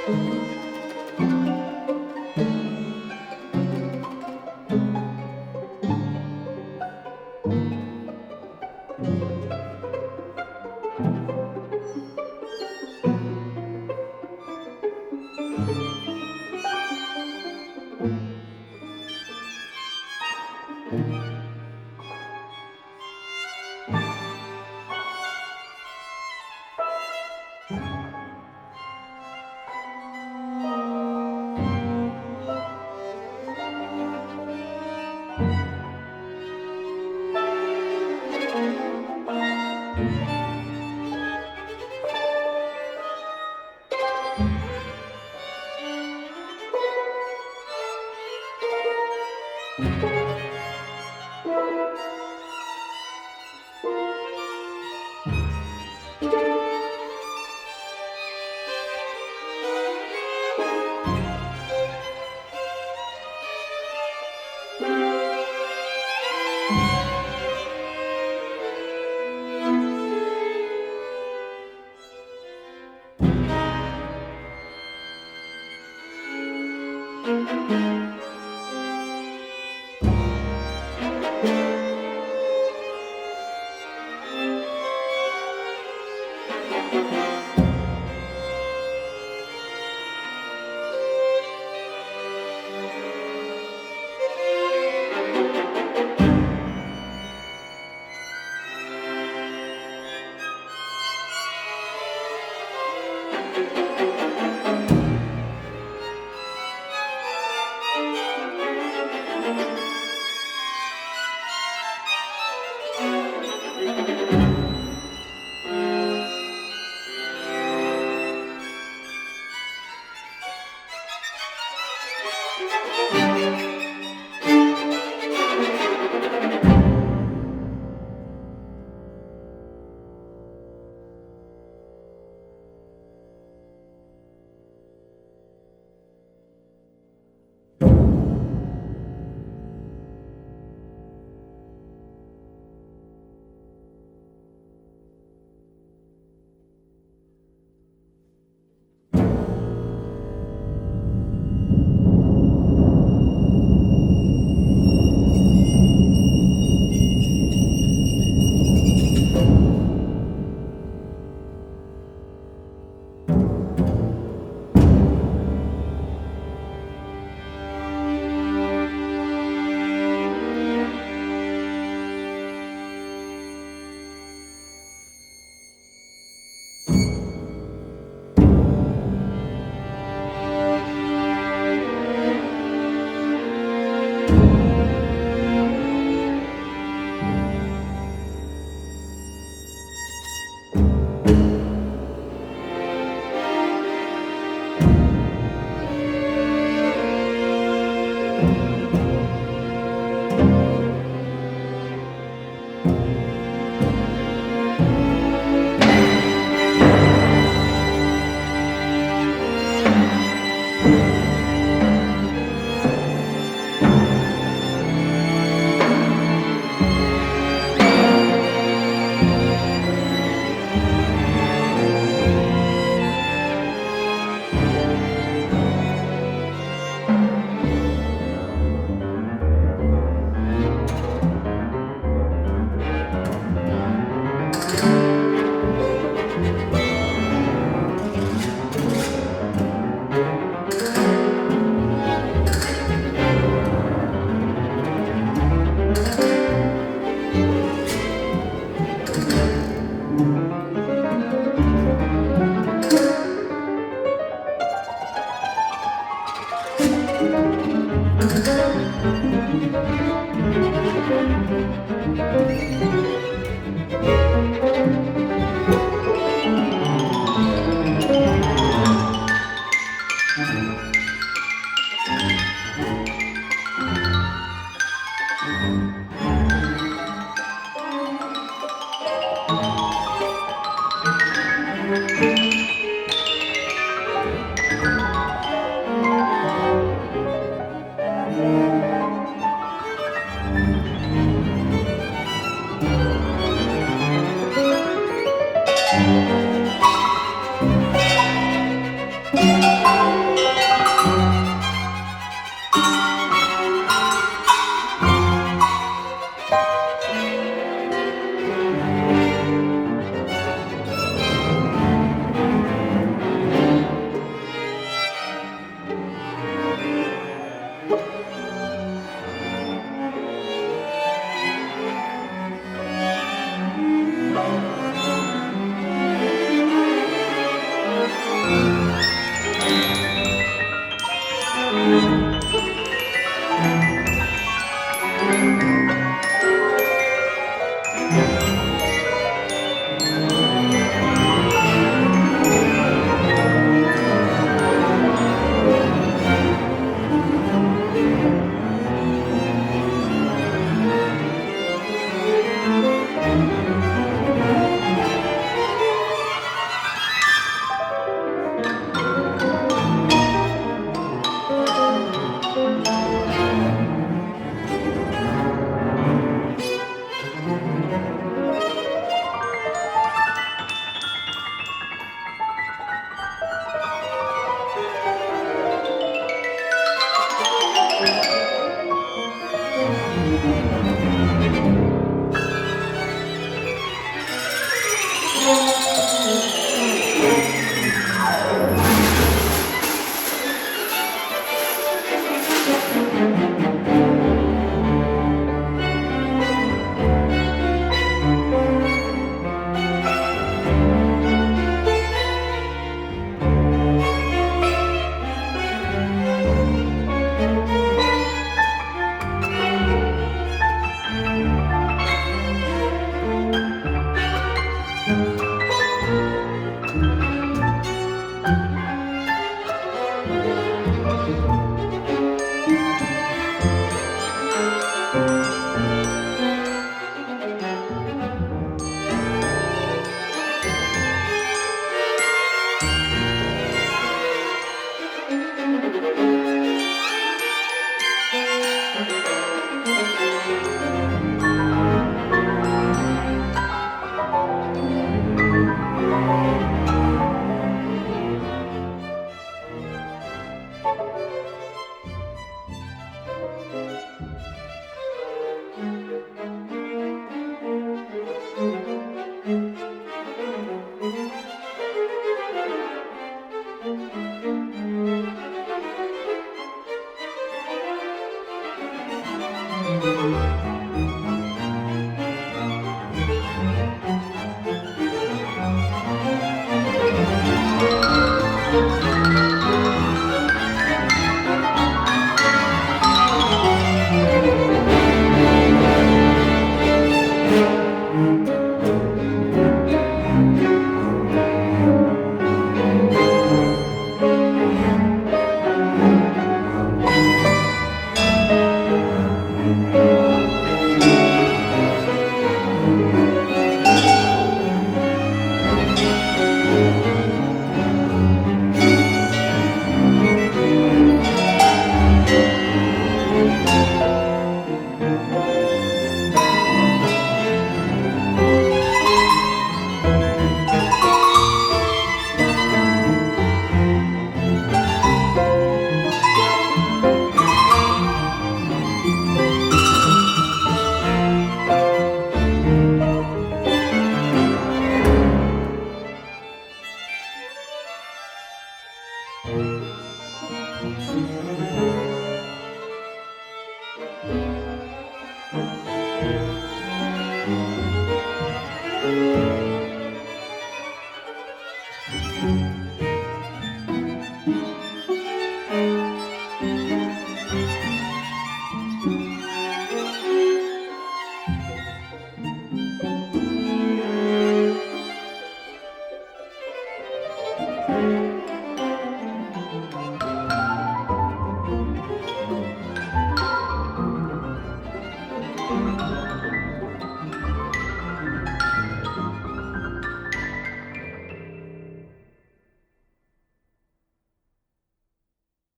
Thank you.